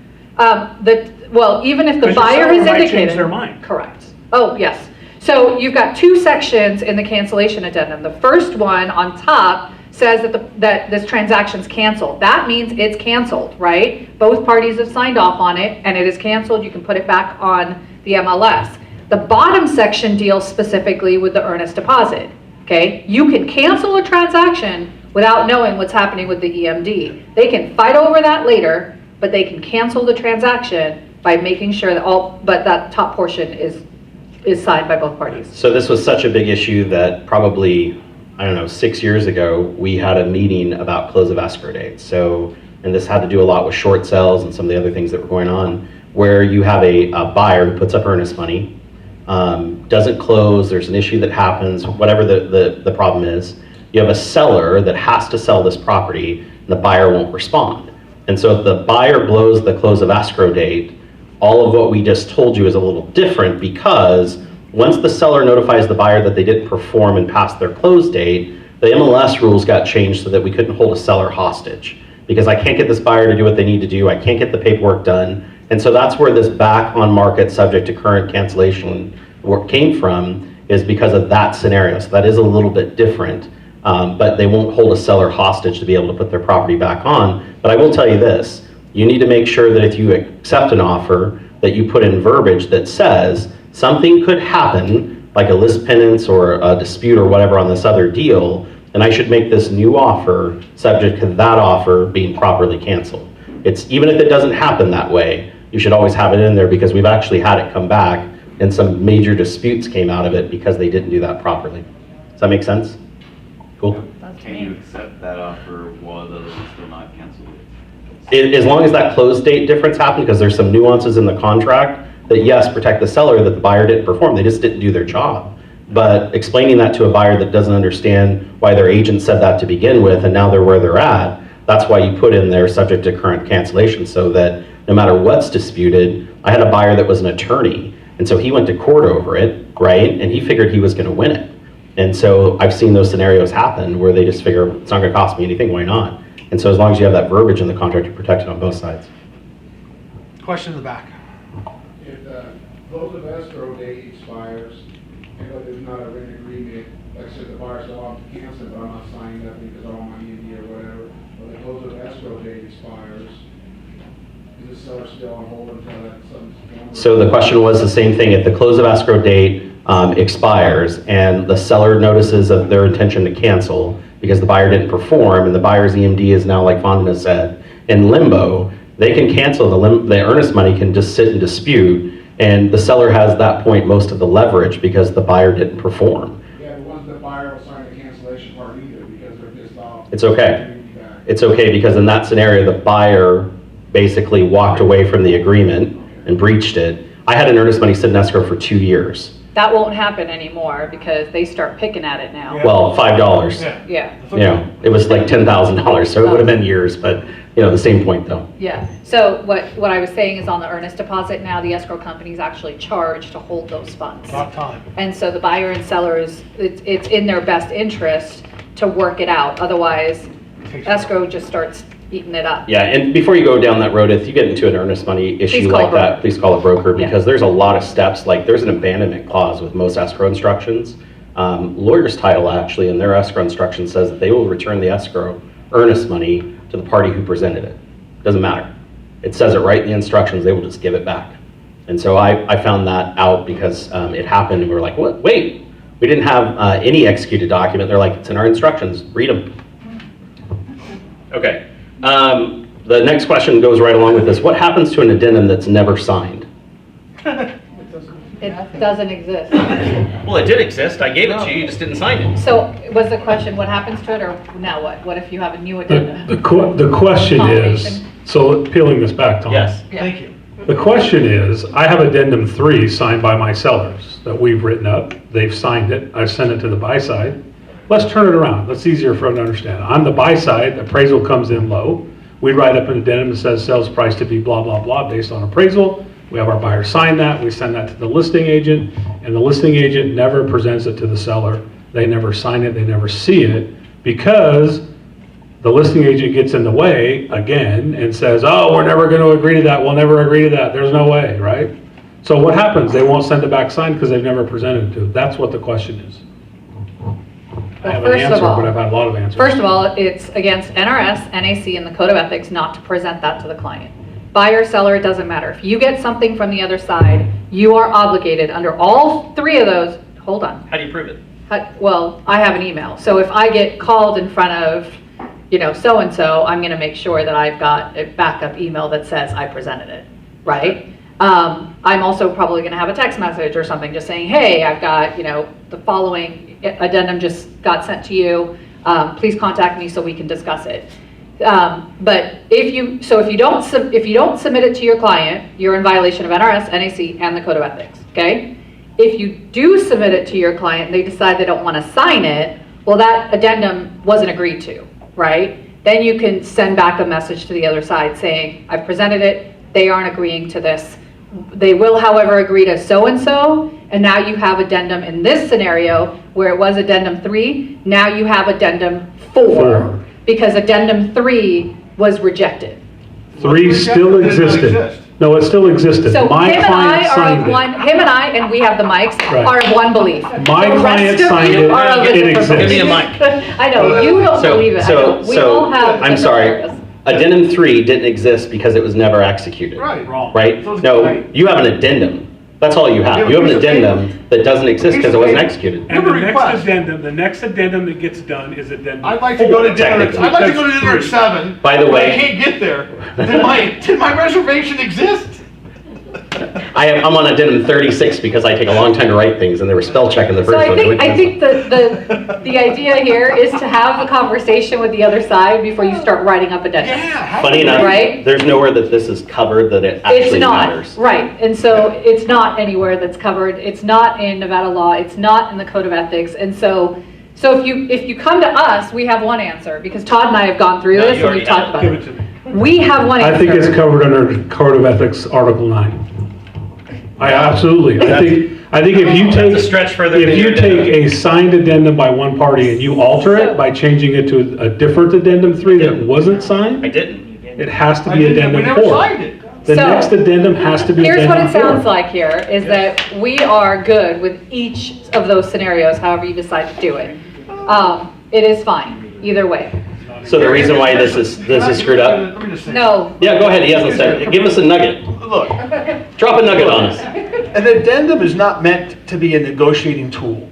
Well, even if the Because your buyer seller has might change indicated. their mind. Correct. Oh, yes. So you've got two sections in the cancellation addendum. The first one on top says that this transaction's canceled. That means it's canceled, right? Both parties have signed off on it and it is canceled. You can put it back on the MLS. The bottom section deals specifically with the earnest deposit, okay? You can cancel a transaction without knowing what's happening with the EMD. They can fight over that later, but they can cancel the transaction by making sure that but that top portion is signed by both parties. So this was such a big issue that probably, I don't know, 6 years ago, we had a meeting about close of escrow dates. So, and this had to do a lot with short sales and some of the other things that were going on, where you have a buyer who puts up earnest money, doesn't close, there's an issue that happens, whatever the problem is. You have a seller that has to sell this property, and the buyer won't respond. And so if the buyer blows the close of escrow date, all of what we just told you is a little different, because once the seller notifies the buyer that they didn't perform and pass their close date, the MLS rules got changed so that we couldn't hold a seller hostage. Because I can't get this buyer to do what they need to do, I can't get the paperwork done. And so that's where this back on market subject to current cancellation work came from, is because of that scenario. So that is a little bit different, but they won't hold a seller hostage to be able to put their property back on. But I will tell you this, you need to make sure that if you accept an offer, that you put in verbiage that says something could happen, like a list penance or a dispute or whatever on this other deal, and I should make this new offer subject to that offer being properly canceled. It's, even if it doesn't happen that way, you should always have it in there, because we've actually had it come back and some major disputes came out of it because they didn't do that properly. Does that make sense? Cool. Can you accept that offer while the other one's still not canceled? As long as that close date difference happened, because there's some nuances in the contract that, yes, protect the seller, that the buyer didn't perform, they just didn't do their job. But explaining that to a buyer that doesn't understand why their agent said that to begin with, and now they're where they're at, that's why you put in there subject to current cancellation, so that no matter what's disputed. I had a buyer that was an attorney, and so he went to court over it, right? And he figured he was gonna win it. And so I've seen those scenarios happen where they just figure, it's not gonna cost me anything, why not? And so as long as you have that verbiage in the contract, you're protected on both sides. Question in the back. If the close of escrow date expires, and there's not a written agreement, like I said, the buyer said, oh, I'm canceling, but I'm not signing up because I don't want EMD or whatever, but the close of escrow date expires, is the seller still on hold until that something's? So the question was the same thing, if the close of escrow date expires and the seller notices of their intention to cancel because the buyer didn't perform and the buyer's EMD is now, like Fonda said, in limbo, they can cancel the earnest money can just sit in dispute, and the seller has at that point most of the leverage because the buyer didn't perform. Yeah, but once the buyer will sign the cancellation part either because they're pissed off. It's okay. It's okay because in that scenario, the buyer basically walked away from the agreement and breached it. I had an earnest money sit in escrow for 2 years. That won't happen anymore because they start picking at it now. Well, $5. Yeah. You know, it was like $10,000, so it would have been years, but you know, the same point though. Yeah, so what I was saying is on the earnest deposit now, the escrow company is actually charged to hold those funds. About time. And so the buyer and sellers, it's in their best interest to work it out. Otherwise, escrow just starts eating it up. Yeah, and before you go down that road, if you get into an earnest money issue Please call like a broker. that, please call a broker Yeah. because there's a lot of steps. Like there's an abandonment clause with most escrow instructions. Lawyer's Title actually in their escrow instruction says that they will return the escrow earnest money to the party who presented it. Doesn't matter. It says it right in the instructions, they will just give it back. And so I found that out because it happened and we were like, what? Wait, we didn't have any executed document. They're like, it's in our instructions, read them. Okay. The next question goes right along with this. What happens to an addendum that's never signed? It doesn't exist. Well, it did exist. I gave it to you. You just didn't sign it. So was the question, what happens to it, or now what? What if you have a new addendum? The question is, Combination. so peeling this back, Tom. Yes. Yeah. Thank you. The question is, I have addendum 3 signed by my sellers that we've written up. They've signed it. I've sent it to the buy side. Let's turn it around. That's easier for them to understand. On the buy side, appraisal comes in low. We write up an addendum that says sales price to be blah, blah, blah based on appraisal. We have our buyer sign that. We send that to the listing agent, and the listing agent never presents it to the seller. They never sign it. They never see it because the listing agent gets in the way again and says, oh, we're never going to agree to that. We'll never agree to that. There's no way, right? So what happens? They won't send it back signed because they've never presented it to. That's what the question is. I have an First of answer, all- but I've had a lot of answers. First of all, it's against NRS, NAC, and the Code of Ethics not to present that to the client. Buyer, seller, it doesn't matter. If you get something from the other side, you are obligated under all 3 of those, hold on. How do you prove it? Well, I have an email. So if I get called in front of, you know, so-and-so, I'm going to make sure that I've got a backup email that says I presented it, right? I'm also probably going to have a text message or something just saying, hey, I've got, you know, the following addendum just got sent to you. Please contact me so we can discuss it. But if you don't submit it to your client, you're in violation of NRS, NAC, and the Code of Ethics, okay? If you do submit it to your client and they decide they don't want to sign it, well, that addendum wasn't agreed to, right? Then you can send back a message to the other side saying, I've presented it, they aren't agreeing to this. They will, however, agree to so-and-so, and now you have addendum in this scenario where it was addendum 3, now you have addendum 4. Because addendum 3 was rejected. 3 still existed. No, it still existed. So My him and client I are signed of it. one, him and I, and we have the mics, Right. are of one belief. My The client rest of signed you it. are of a It different exists. belief. Give me a mic. I know, you don't believe it. I know. We all have I'm different sorry. areas. Addendum 3 didn't exist because it was never executed. Right. Wrong. Right? So it's No, right. you have an addendum. That's all you have. You have an addendum that doesn't exist because it wasn't executed. And the Request. next addendum that gets done is addendum. I'd like to go to dinner. Technically. I'd like to go to dinner at 7. By the but way- I can't get there. Did my reservation exist? I'm on addendum 36 because I take a long time to write things and they were spell checking the So first I one. think the idea here is to have a conversation with the other side before you start writing up addendums. Yeah. Funny enough, Right? there's nowhere that this is covered that it It's actually not, matters. right, and so it's not anywhere that's covered, it's not in Nevada law, it's not in the Code of Ethics, and so if you come to us, we have one answer, because Todd and I have gone through No, this you and we've already talked about Give it. it to me. We have one answer. I think it's covered under Code of Ethics, Article 9. I absolutely, I think if you take. That's a stretch further than If you your take addendum. a signed addendum by one party and you alter it by changing it to a different addendum 3 that wasn't signed, I didn't. it has to I be didn't- addendum we 4. never signed it. The So, next addendum has to be Here's what addendum it 4. sounds like here, is that we are good with each of those scenarios, however you decide to do it. It is fine, either way. So the reason why this is screwed up? Let me just say. No, Yeah, go ahead, he hasn't said it. Give us a nugget. Look, Drop a nugget on us. an addendum is not meant to be a negotiating tool.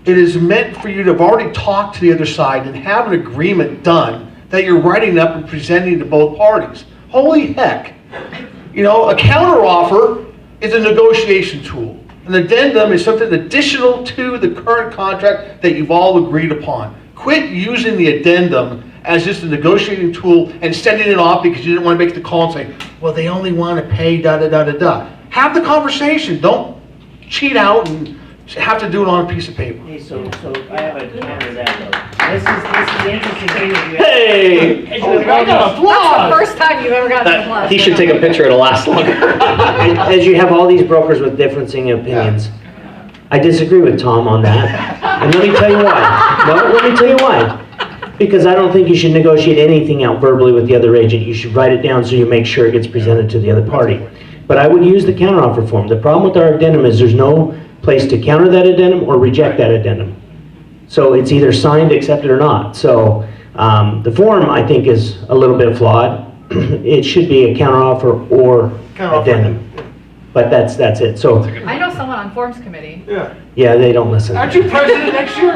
It is meant for you to have already talked to the other side and have an agreement done that you're writing up and presenting to both parties. Holy heck. You know, a counteroffer is a negotiation tool. An addendum is something additional to the current contract that you've all agreed upon. Quit using the addendum as just a negotiating tool and sending it off because you didn't want to make the call and say, well, they only want to pay da-da-da-da-da. Have the conversation. Don't cheat out and have to do it on a piece of paper. Hey, so I have a counter to that though. This is the interesting thing that you have. Hey! As you have all these- that's the first time you've ever gotten a plus. He should take a picture, it'll last longer. As you have all these brokers with differing opinions, I disagree with Tom on that. And let me tell you why. No, let me tell you why. Because I don't think you should negotiate anything out verbally with the other agent. You should write it down so you make sure it gets presented to the other party. But I would use the counteroffer form. The problem with our addendum is there's no place to counter that addendum or reject that addendum. So it's either signed, accepted, or not. So the form, I think, is a little bit flawed. It should be a counteroffer or addendum. But that's it. So, I know someone on Forms Committee. Yeah. yeah, they don't listen. Aren't you president next year?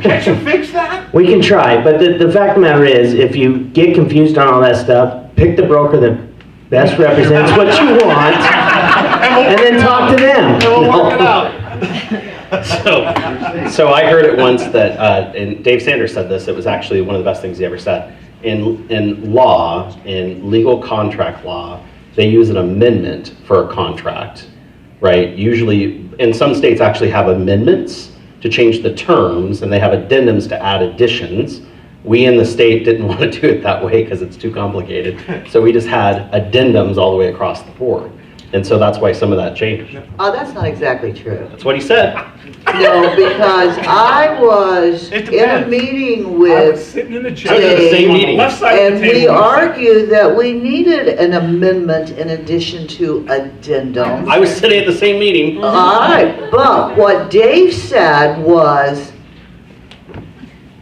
Can't you fix that? We can try, but the fact of the matter is, if you get confused on all that stuff, pick the broker that best represents what you want, and then talk to them. And we'll work it out. So I heard it once that, and Dave Sanders said this, it was actually one of the best things he ever said. In law, in legal contract law, they use an amendment for a contract, right? Usually, and some states actually have amendments to change the terms, and they have addendums to add additions. We in the state didn't want to do it that way because it's too complicated. So we just had addendums all the way across the board. And so that's why some of that changed. Oh, that's not exactly true. That's what he said. No, because I was It in a depends. meeting with Sitting in the I was at the same meeting. Left side of and the we table. argued that we needed an amendment in addition to addendum. I was sitting at the same meeting. All right, but what Dave said was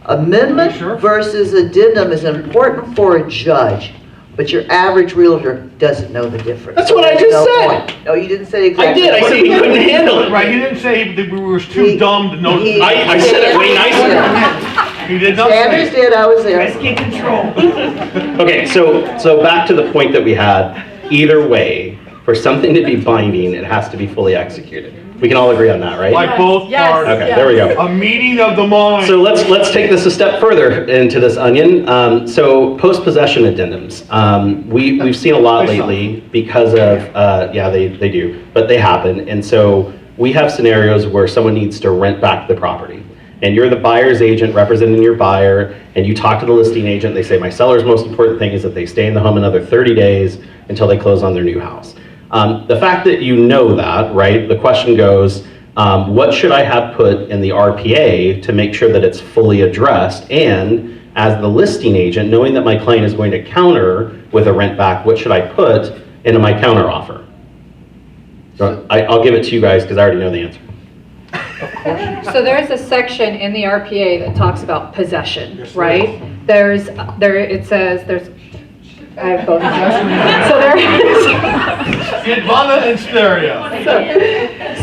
amendment versus addendum is important for a judge, but your average realtor doesn't know the difference. That's what I just No said. point. No, you didn't say I exactly. did, I said we couldn't handle it. Right, you didn't say that we were too dumb to know. He- I said it way nicer. You did not Sanders say. did, I was there. Get control. Okay, so back to the point that we had. Either way, for something to be binding, it has to be fully executed. We can all agree on that, right? Like both Yes, parties. Okay, there we go. A meeting of the mind. So let's take this a step further into this onion. So post-possession addendums, we've seen a lot lately because of, yeah, they do, but they happen. And so we have scenarios where someone needs to rent back the property. And you're the buyer's agent representing your buyer, and you talk to the listing agent, they say, my seller's most important thing is that they stay in the home another 30 days until they close on their new house. The fact that you know that, right, the question goes, what should I have put in the RPA to make sure that it's fully addressed? And as the listing agent, knowing that my client is going to counter with a rent back, what should I put into my counter offer? So I'll give it to you guys because I already know the answer. So there's a section in the RPA that talks about possession, right? It says, I have both of them. So there Get Vanna and stereo.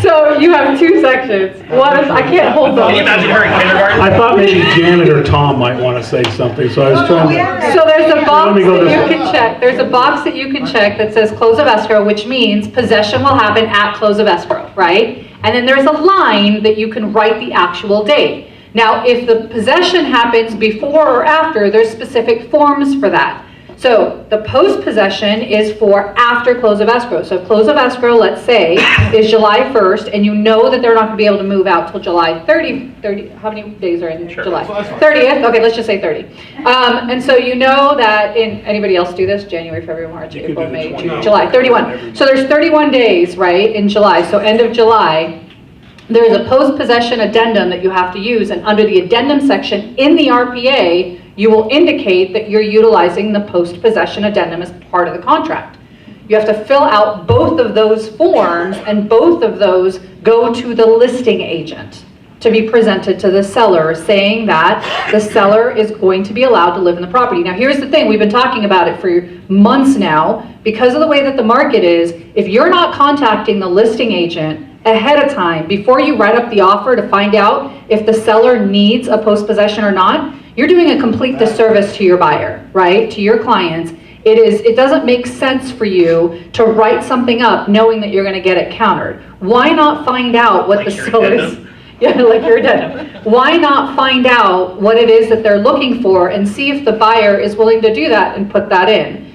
So you have two sections. One is, I can't hold them. Can you imagine her in kindergarten? I thought maybe Janet or Tom might want to say something, so I was trying to. So there's a box Let me go that this you way. can check. There's a box that you can check that says close of escrow, which means possession will happen at close of escrow, right? And then there's a line that you can write the actual date. Now, if the possession happens before or after, there's specific forms for that. So the post-possession is for after close of escrow. So close of escrow, let's say, is July 1st, and you know that they're not going to be able to move out till July 30, how many days are in July? 30th, okay, let's just say 30. And so you know that anybody else do this? January, February, March, April, May, June, July, 31. So there's 31 days, right, in July. So end of July, there's a post-possession addendum that you have to use, and under the addendum section in the RPA, you will indicate that you're utilizing the post-possession addendum as part of the contract. You have to fill out both of those forms, and both of those go to the listing agent to be presented to the seller, saying that the seller is going to be allowed to live in the property. Now, here's the thing, we've been talking about it for months now. Because of the way that the market is, if you're not contacting the listing agent ahead of time, before you write up the offer to find out if the seller needs a post-possession or not, you're doing a complete disservice to your buyer, right? To your clients. It doesn't make sense for you to write something up knowing that you're going to get it countered. Why not find out what the seller's... Yeah, like your addendum. Why not find out what it is that they're looking for and see if the buyer is willing to do that and put that in?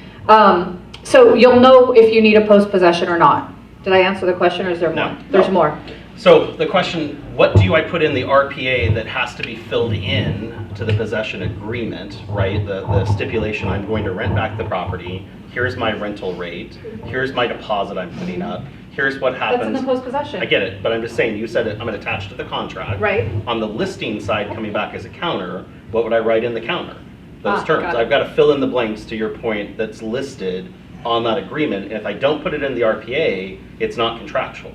So you'll know if you need a post-possession or not. Did I answer the question, or is there more? No. There's more. So the question, what do I put in the RPA that has to be filled in to the possession agreement, right? The stipulation, I'm going to rent back the property, here's my rental rate, here's my deposit I'm putting up, here's what happens. That's in the post-possession. I get it, but I'm just saying, you said it, I'm attached to the contract. Right. On the listing side, coming back as a counter, what would I write in the counter? Those terms. Got it. I've got to fill in the blanks, to your point, that's listed on that agreement. And if I don't put it in the RPA, it's not contractual.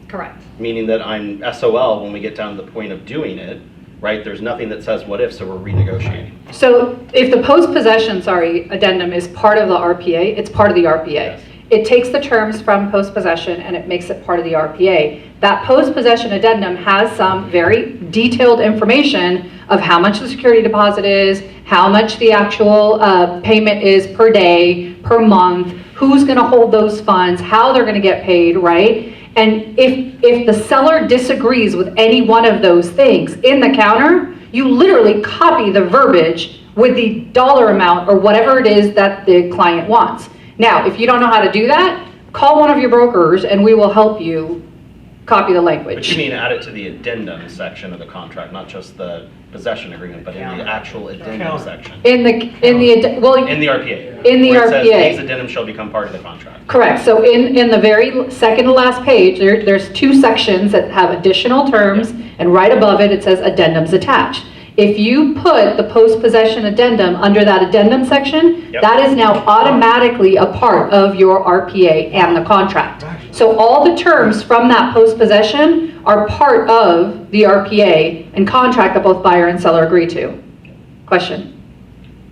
Correct. Meaning that I'm SOL when we get down to the point of doing it, right? There's nothing that says what if, so we're renegotiating. So if the post-possession, addendum is part of the RPA, it's part of the RPA. Yes. It takes the terms from post-possession and it makes it part of the RPA. That post-possession addendum has some very detailed information of how much the security deposit is, how much the actual payment is per day, per month, who's going to hold those funds, how they're going to get paid, right? And if the seller disagrees with any one of those things in the counter, you literally copy the verbiage with the dollar amount or whatever it is that the client wants. Now, if you don't know how to do that, call one of your brokers and we will help you copy the language. But you mean add it to the addendum section of the contract, not just the possession agreement, but in the actual addendum section? In the RPA. In the RPA. It says these addendums shall become part of the contract. Correct. So in the very second to last page, there's two sections that have additional terms, and right above it, it says addendums attached. If you put the post-possession addendum under that addendum section, that is now automatically a part of your RPA and the contract. So all the terms from that post-possession are part of the RPA and contract that both buyer and seller agree to. Question?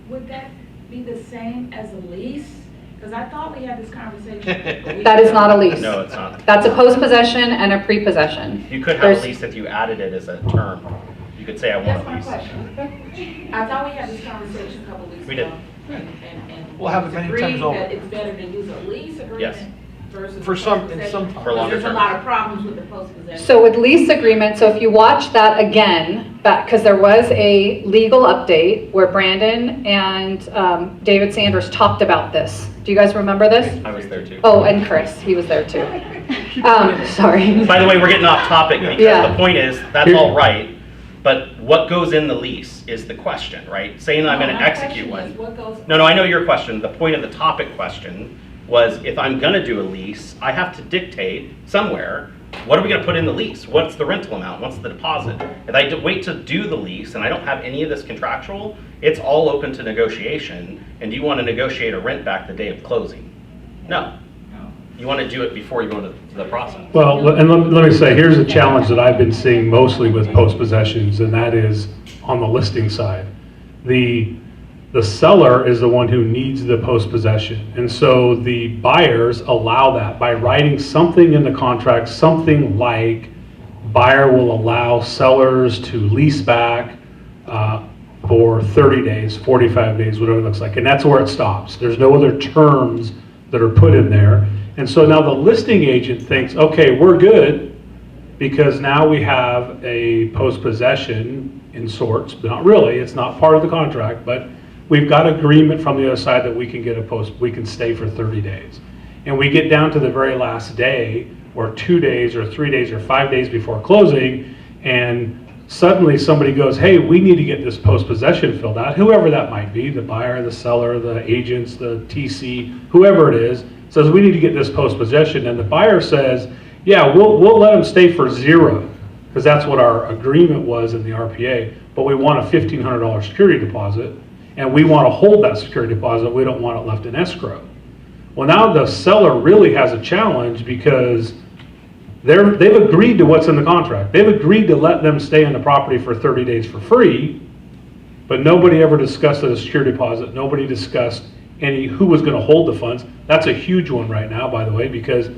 Would that be the same as a lease? Because I thought we had this conversation. That is not a lease. No, it's not. That's a post-possession and a pre-possession. You could have a lease if you added it as a term. You could say, I want a lease. That's my question. I thought we had this conversation a couple weeks ago. We did. And We'll have it many agreed times over. that it's better to use a lease agreement versus For some- in post-possession. some- For longer There's a term. lot of problems with the post-possession. So with lease agreement, so if you watch that again, because there was a legal update where Brandon and David Sanders talked about this. Do you guys remember this? I was there too. Oh, and Chris, he was there too. Sorry. By the way, we're getting off topic because Yeah. the point is, that's all right, but what goes in the lease is the question, right? Saying I'm going to execute one. No, I know your question. The point of the topic question was, if I'm going to do a lease, I have to dictate somewhere, what are we going to put in the lease? What's the rental amount? What's the deposit? If I wait to do the lease and I don't have any of this contractual, it's all open to negotiation. And do you want to negotiate a rent back the day of closing? No. You want to do it before you go into the process. Well, and let me say, here's a challenge that I've been seeing mostly with post-possessions, and that is on the listing side. The seller is the one who needs the post-possession. And so the buyers allow that by writing something in the contract, something like buyer will allow sellers to lease back for 30 days, 45 days, whatever it looks like. And that's where it stops. There's no other terms that are put in there. And so now the listing agent thinks, okay, we're good because now we have a post-possession in sorts, but not really, it's not part of the contract, but we've got agreement from the other side that we can get we can stay for 30 days. And we get down to the very last day, or 2 days, or 3 days, or 5 days before closing, and suddenly somebody goes, hey, we need to get this post-possession filled out, whoever that might be, the buyer, the seller, the agents, the TC, whoever it is, says we need to get this post-possession, and the buyer says, yeah, we'll let them stay for 0, because that's what our agreement was in the RPA, but we want a $1,500 security deposit, and we want to hold that security deposit, we don't want it left in escrow. Well, now the seller really has a challenge because they've agreed to what's in the contract. They've agreed to let them stay in the property for 30 days for free, but nobody ever discussed a security deposit. Nobody discussed who was going to hold the funds. That's a huge one right now, by the way, because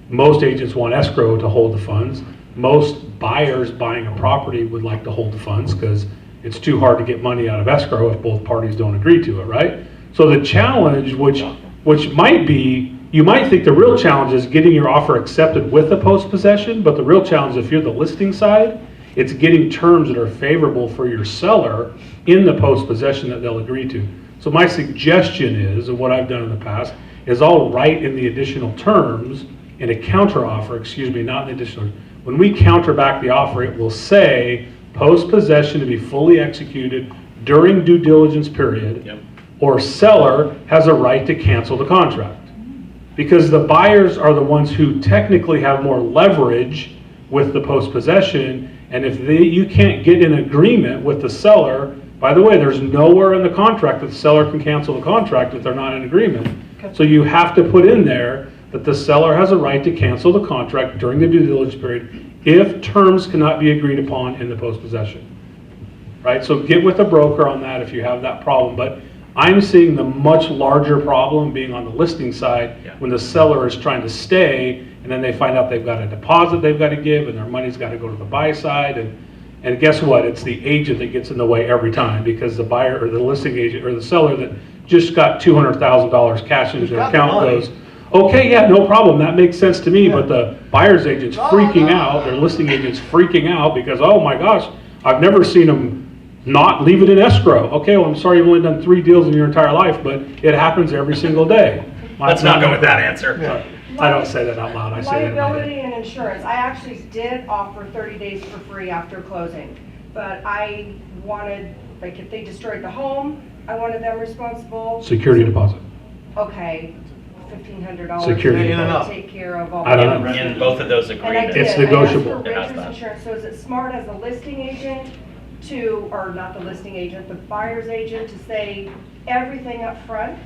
most agents want escrow to hold the funds. Most buyers buying a property would like to hold the funds because it's too hard to get money out of escrow if both parties don't agree to it, right? So the challenge, which might be, you might think the real challenge is getting your offer accepted with the post-possession, but the real challenge, if you're the listing side, it's getting terms that are favorable for your seller in the post-possession that they'll agree to. So my suggestion is, and what I've done in the past, is I'll write in the additional terms in a counter offer, not an additional. When we counter back the offer, it will say post-possession to be fully executed during due diligence period, or seller has a right to cancel the contract. Because the buyers are the ones who technically have more leverage with the post-possession, and if you can't get an agreement with the seller, by the way, there's nowhere in the contract that the seller can cancel the contract if they're not in agreement. So you have to put in there that the seller has a right to cancel the contract during the due diligence period if terms cannot be agreed upon in the post-possession. Right? So get with a broker on that if you have that problem. But I'm seeing the much larger problem being on the listing side when the seller is trying to stay and then they find out they've got a deposit they've got to give and their money's got to go to the buy side. And guess what? It's the agent that gets in the way every time because the buyer or the listing agent or the seller that just got $200,000 cash into their account goes, okay, yeah, no problem. That makes sense to me. But the buyer's agent's freaking out. Their listing agent's freaking out because, oh my gosh, I've never seen them not leave it in escrow. Okay, well, I'm sorry you've only done 3 deals in your entire life, but it happens every single day. Let's not go with that answer. I don't say that out loud. I say that in my head. Liability and insurance. I actually did offer 30 days for free after closing, but I wanted, like, if they destroyed the home, I wanted them responsible. Security deposit. Okay, $1,500 Security to take care of all. I don't know. In both of those And I agreements. did. It's negotiable. I asked for It has renter's that. insurance, so is it smart as a listing agent or not the listing agent, the buyer's agent, to say everything up front?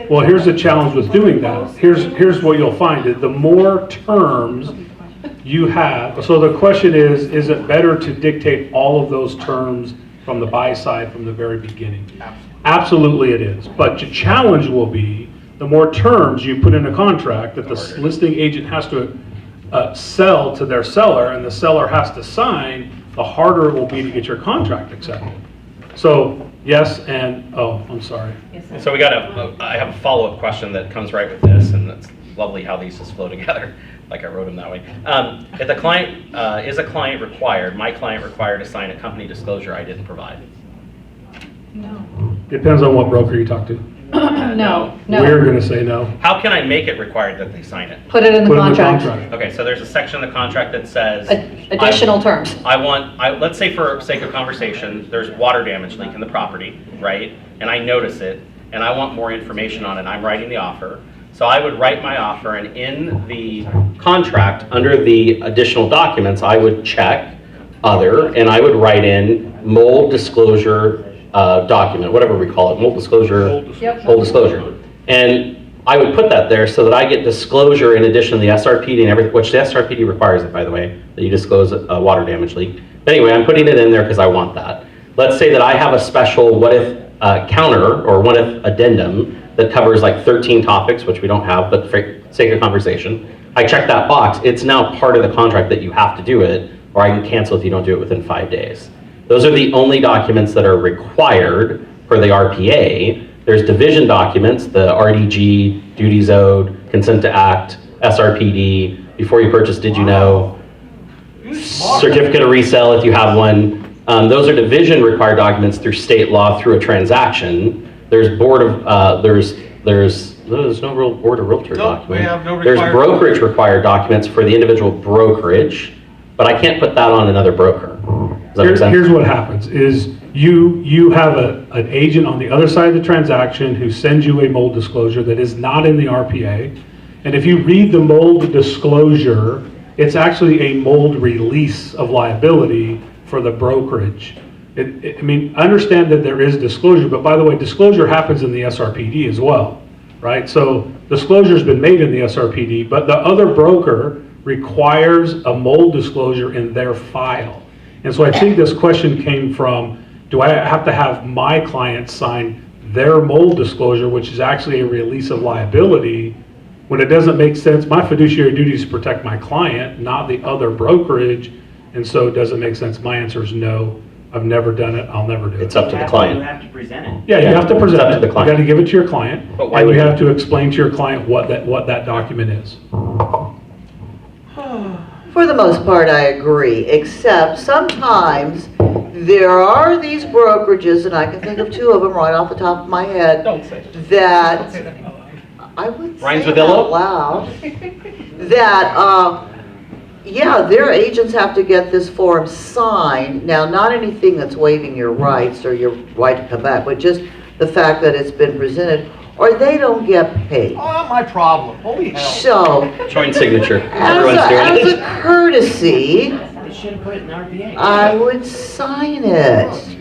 Well, here's the challenge with doing that. Here's what you'll find, is the more terms you have, so the question is it better to dictate all of those terms from the buy side from the very beginning? Absolutely it is. But the challenge will be, the more terms you put in a contract that the listing agent has to sell to their seller and the seller has to sign, the harder it will be to get your contract accepted. So, yes, and, oh, I'm sorry. So I have a follow-up question that comes right with this, and it's lovely how these just flow together, like I wrote them that way. If the client, is a client required, my client required to sign a company disclosure I didn't provide? No. Depends on what broker you talk to. No. We're gonna say no. How can I make it required that they sign it? Put it in the Put it in the contract. contract. Okay, so there's a section of the contract that says. Additional terms. Let's say for sake of conversation, there's water damage leak in the property, right? And I notice it, and I want more information on it, I'm writing the offer. So I would write my offer, and in the contract, under the additional documents, I would check other, and I would write in mold disclosure document, whatever we call it, mold disclosure. Yep. Mold disclosure. And I would put that there so that I get disclosure in addition to the SRPD and everything, which the SRPD requires it, by the way, that you disclose a water damage leak. But anyway, I'm putting it in there because I want that. Let's say that I have a special what if counter or what if addendum that covers like 13 topics, which we don't have, but for sake of conversation, I check that box. It's now part of the contract that you have to do it, or I can cancel if you don't do it within 5 days. Those are the only documents that are required for the RPA. There's division documents, the RDG, duties owed, consent to act, SRPD, before you purchase, did you know, certificate of resale if you have one. Those are division required documents through state law through a transaction. There's board of, there's no real board of realtor document. we have no There's required- brokerage required documents for the individual brokerage, but I can't put that on another broker. Does that make sense? Here's what happens, is you have an agent on the other side of the transaction who sends you a mold disclosure that is not in the RPA. And if you read the mold disclosure, it's actually a mold release of liability for the brokerage. I mean, understand that there is disclosure, but by the way, disclosure happens in the SRPD as well, right? So disclosure's been made in the SRPD, but the other broker requires a mold disclosure in their file. And so I think this question came from, do I have to have my client sign their mold disclosure, which is actually a release of liability, when it doesn't make sense? My fiduciary duty is to protect my client, not the other brokerage, and so it doesn't make sense. My answer is no. I've never done it, I'll never do it. It's up to the client. You have to present it. Yeah, you have to present It's up it. to the client. You gotta give it to your client, But why and would you you? have to explain to your client what that document is. For the most part, I agree, except sometimes there are these brokerages, and I can think of two of them right off the top of my head, that I would say Rhymes with it out Illo? loud, that, yeah, their agents have to get this form signed. Now, not anything that's waiving your rights or your right to come back, but just the fact that it's been presented, or they don't get paid. Oh, not my problem. Holy hell. So, Joint signature. as Everyone's doing as it. a courtesy, They should have put it in the RPA. I would sign it.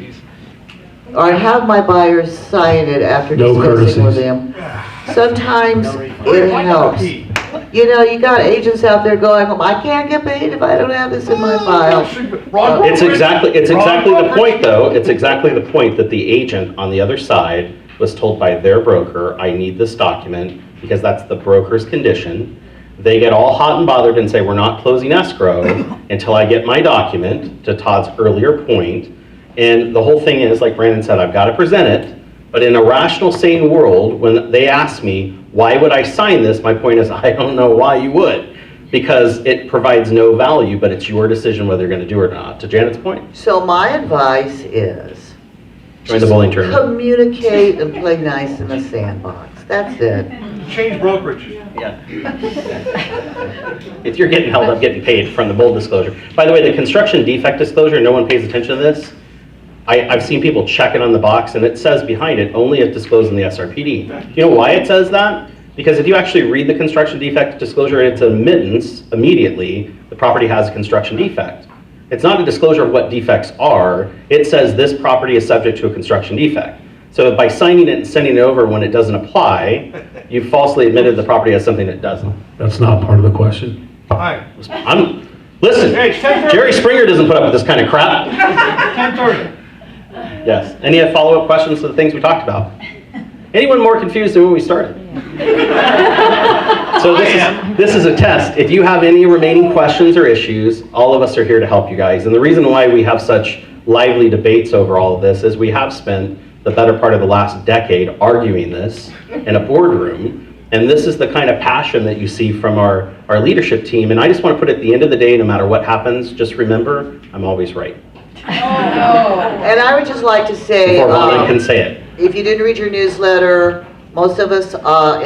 Or have my buyers sign it after No discussing with courtesies. them. Sometimes it Why not helps. repeat? You know, you got agents out there going, I can't get paid if I don't have this in my file. Wrong It's exactly the brokerage. point, though. It's exactly the point that the agent on the other side was told by their broker, I need this document, because that's the broker's condition. They get all hot and bothered and say, we're not closing escrow until I get my document, to Todd's earlier point. And the whole thing is, like Brandon said, I've got to present it. But in a rational, sane world, when they ask me, why would I sign this? My point is, I don't know why you would. Because it provides no value, but it's your decision whether you're going to do it or not. To Janet's point, So my advice is, join the bowling tournament. communicate and play nice in the sandbox. That's it. Change brokerage. Yeah. If you're getting held up getting paid from the mold disclosure. By the way, the construction defect disclosure, no one pays attention to this. I've seen people check it on the box, and it says behind it, only if disclosed in the SRPD. You know why it says that? Because if you actually read the construction defect disclosure, it's admittance immediately, the property has a construction defect. It's not a disclosure of what defects are. It says this property is subject to a construction defect. So by signing it and sending it over when it doesn't apply, you falsely admitted the property has something it doesn't. That's not part of the question. Hi. Listen, Hey, it's 10:30. Jerry Springer doesn't put up with this kind of crap. 10:30. Yes. Any follow-up questions to the things we talked about? Anyone more confused than when we started? So this is a test. If you have any remaining questions or issues, all of us are here to help you guys. And the reason why we have such lively debates over all of this is we have spent the better part of the last decade arguing this in a boardroom. And this is the kind of passion that you see from our leadership team. And I just want to put at the end of the day, no matter what happens, just remember, I'm always right. And I would just like to say, Before Ron can say it. if you didn't read your newsletter, most of us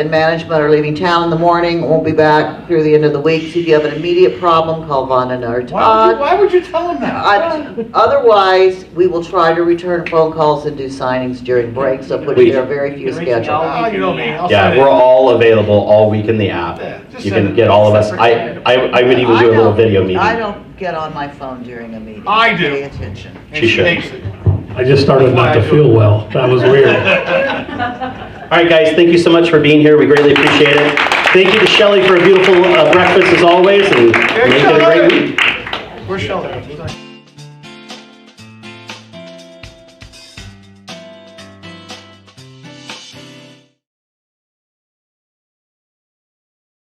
in management are leaving town in the morning, won't be back through the end of the week. So if you have an immediate problem, call Vonna or Todd. Why would you tell them that? Otherwise, we will try to return phone calls and do signings during breaks, of which there are very few scheduled. Oh, you know me. I'll Yeah, sign we're it. all available all week in the app. just You send can it. get all of us. I would even do a little video meeting. I don't get on my phone during a meeting. I do. Pay attention. And She should. hates it. I just started not to feel well. That was weird. All right, guys, thank you so much for being here. We greatly appreciate it. Thank you to Shelley for a beautiful breakfast as always, and make it a great week. Where's Shelley?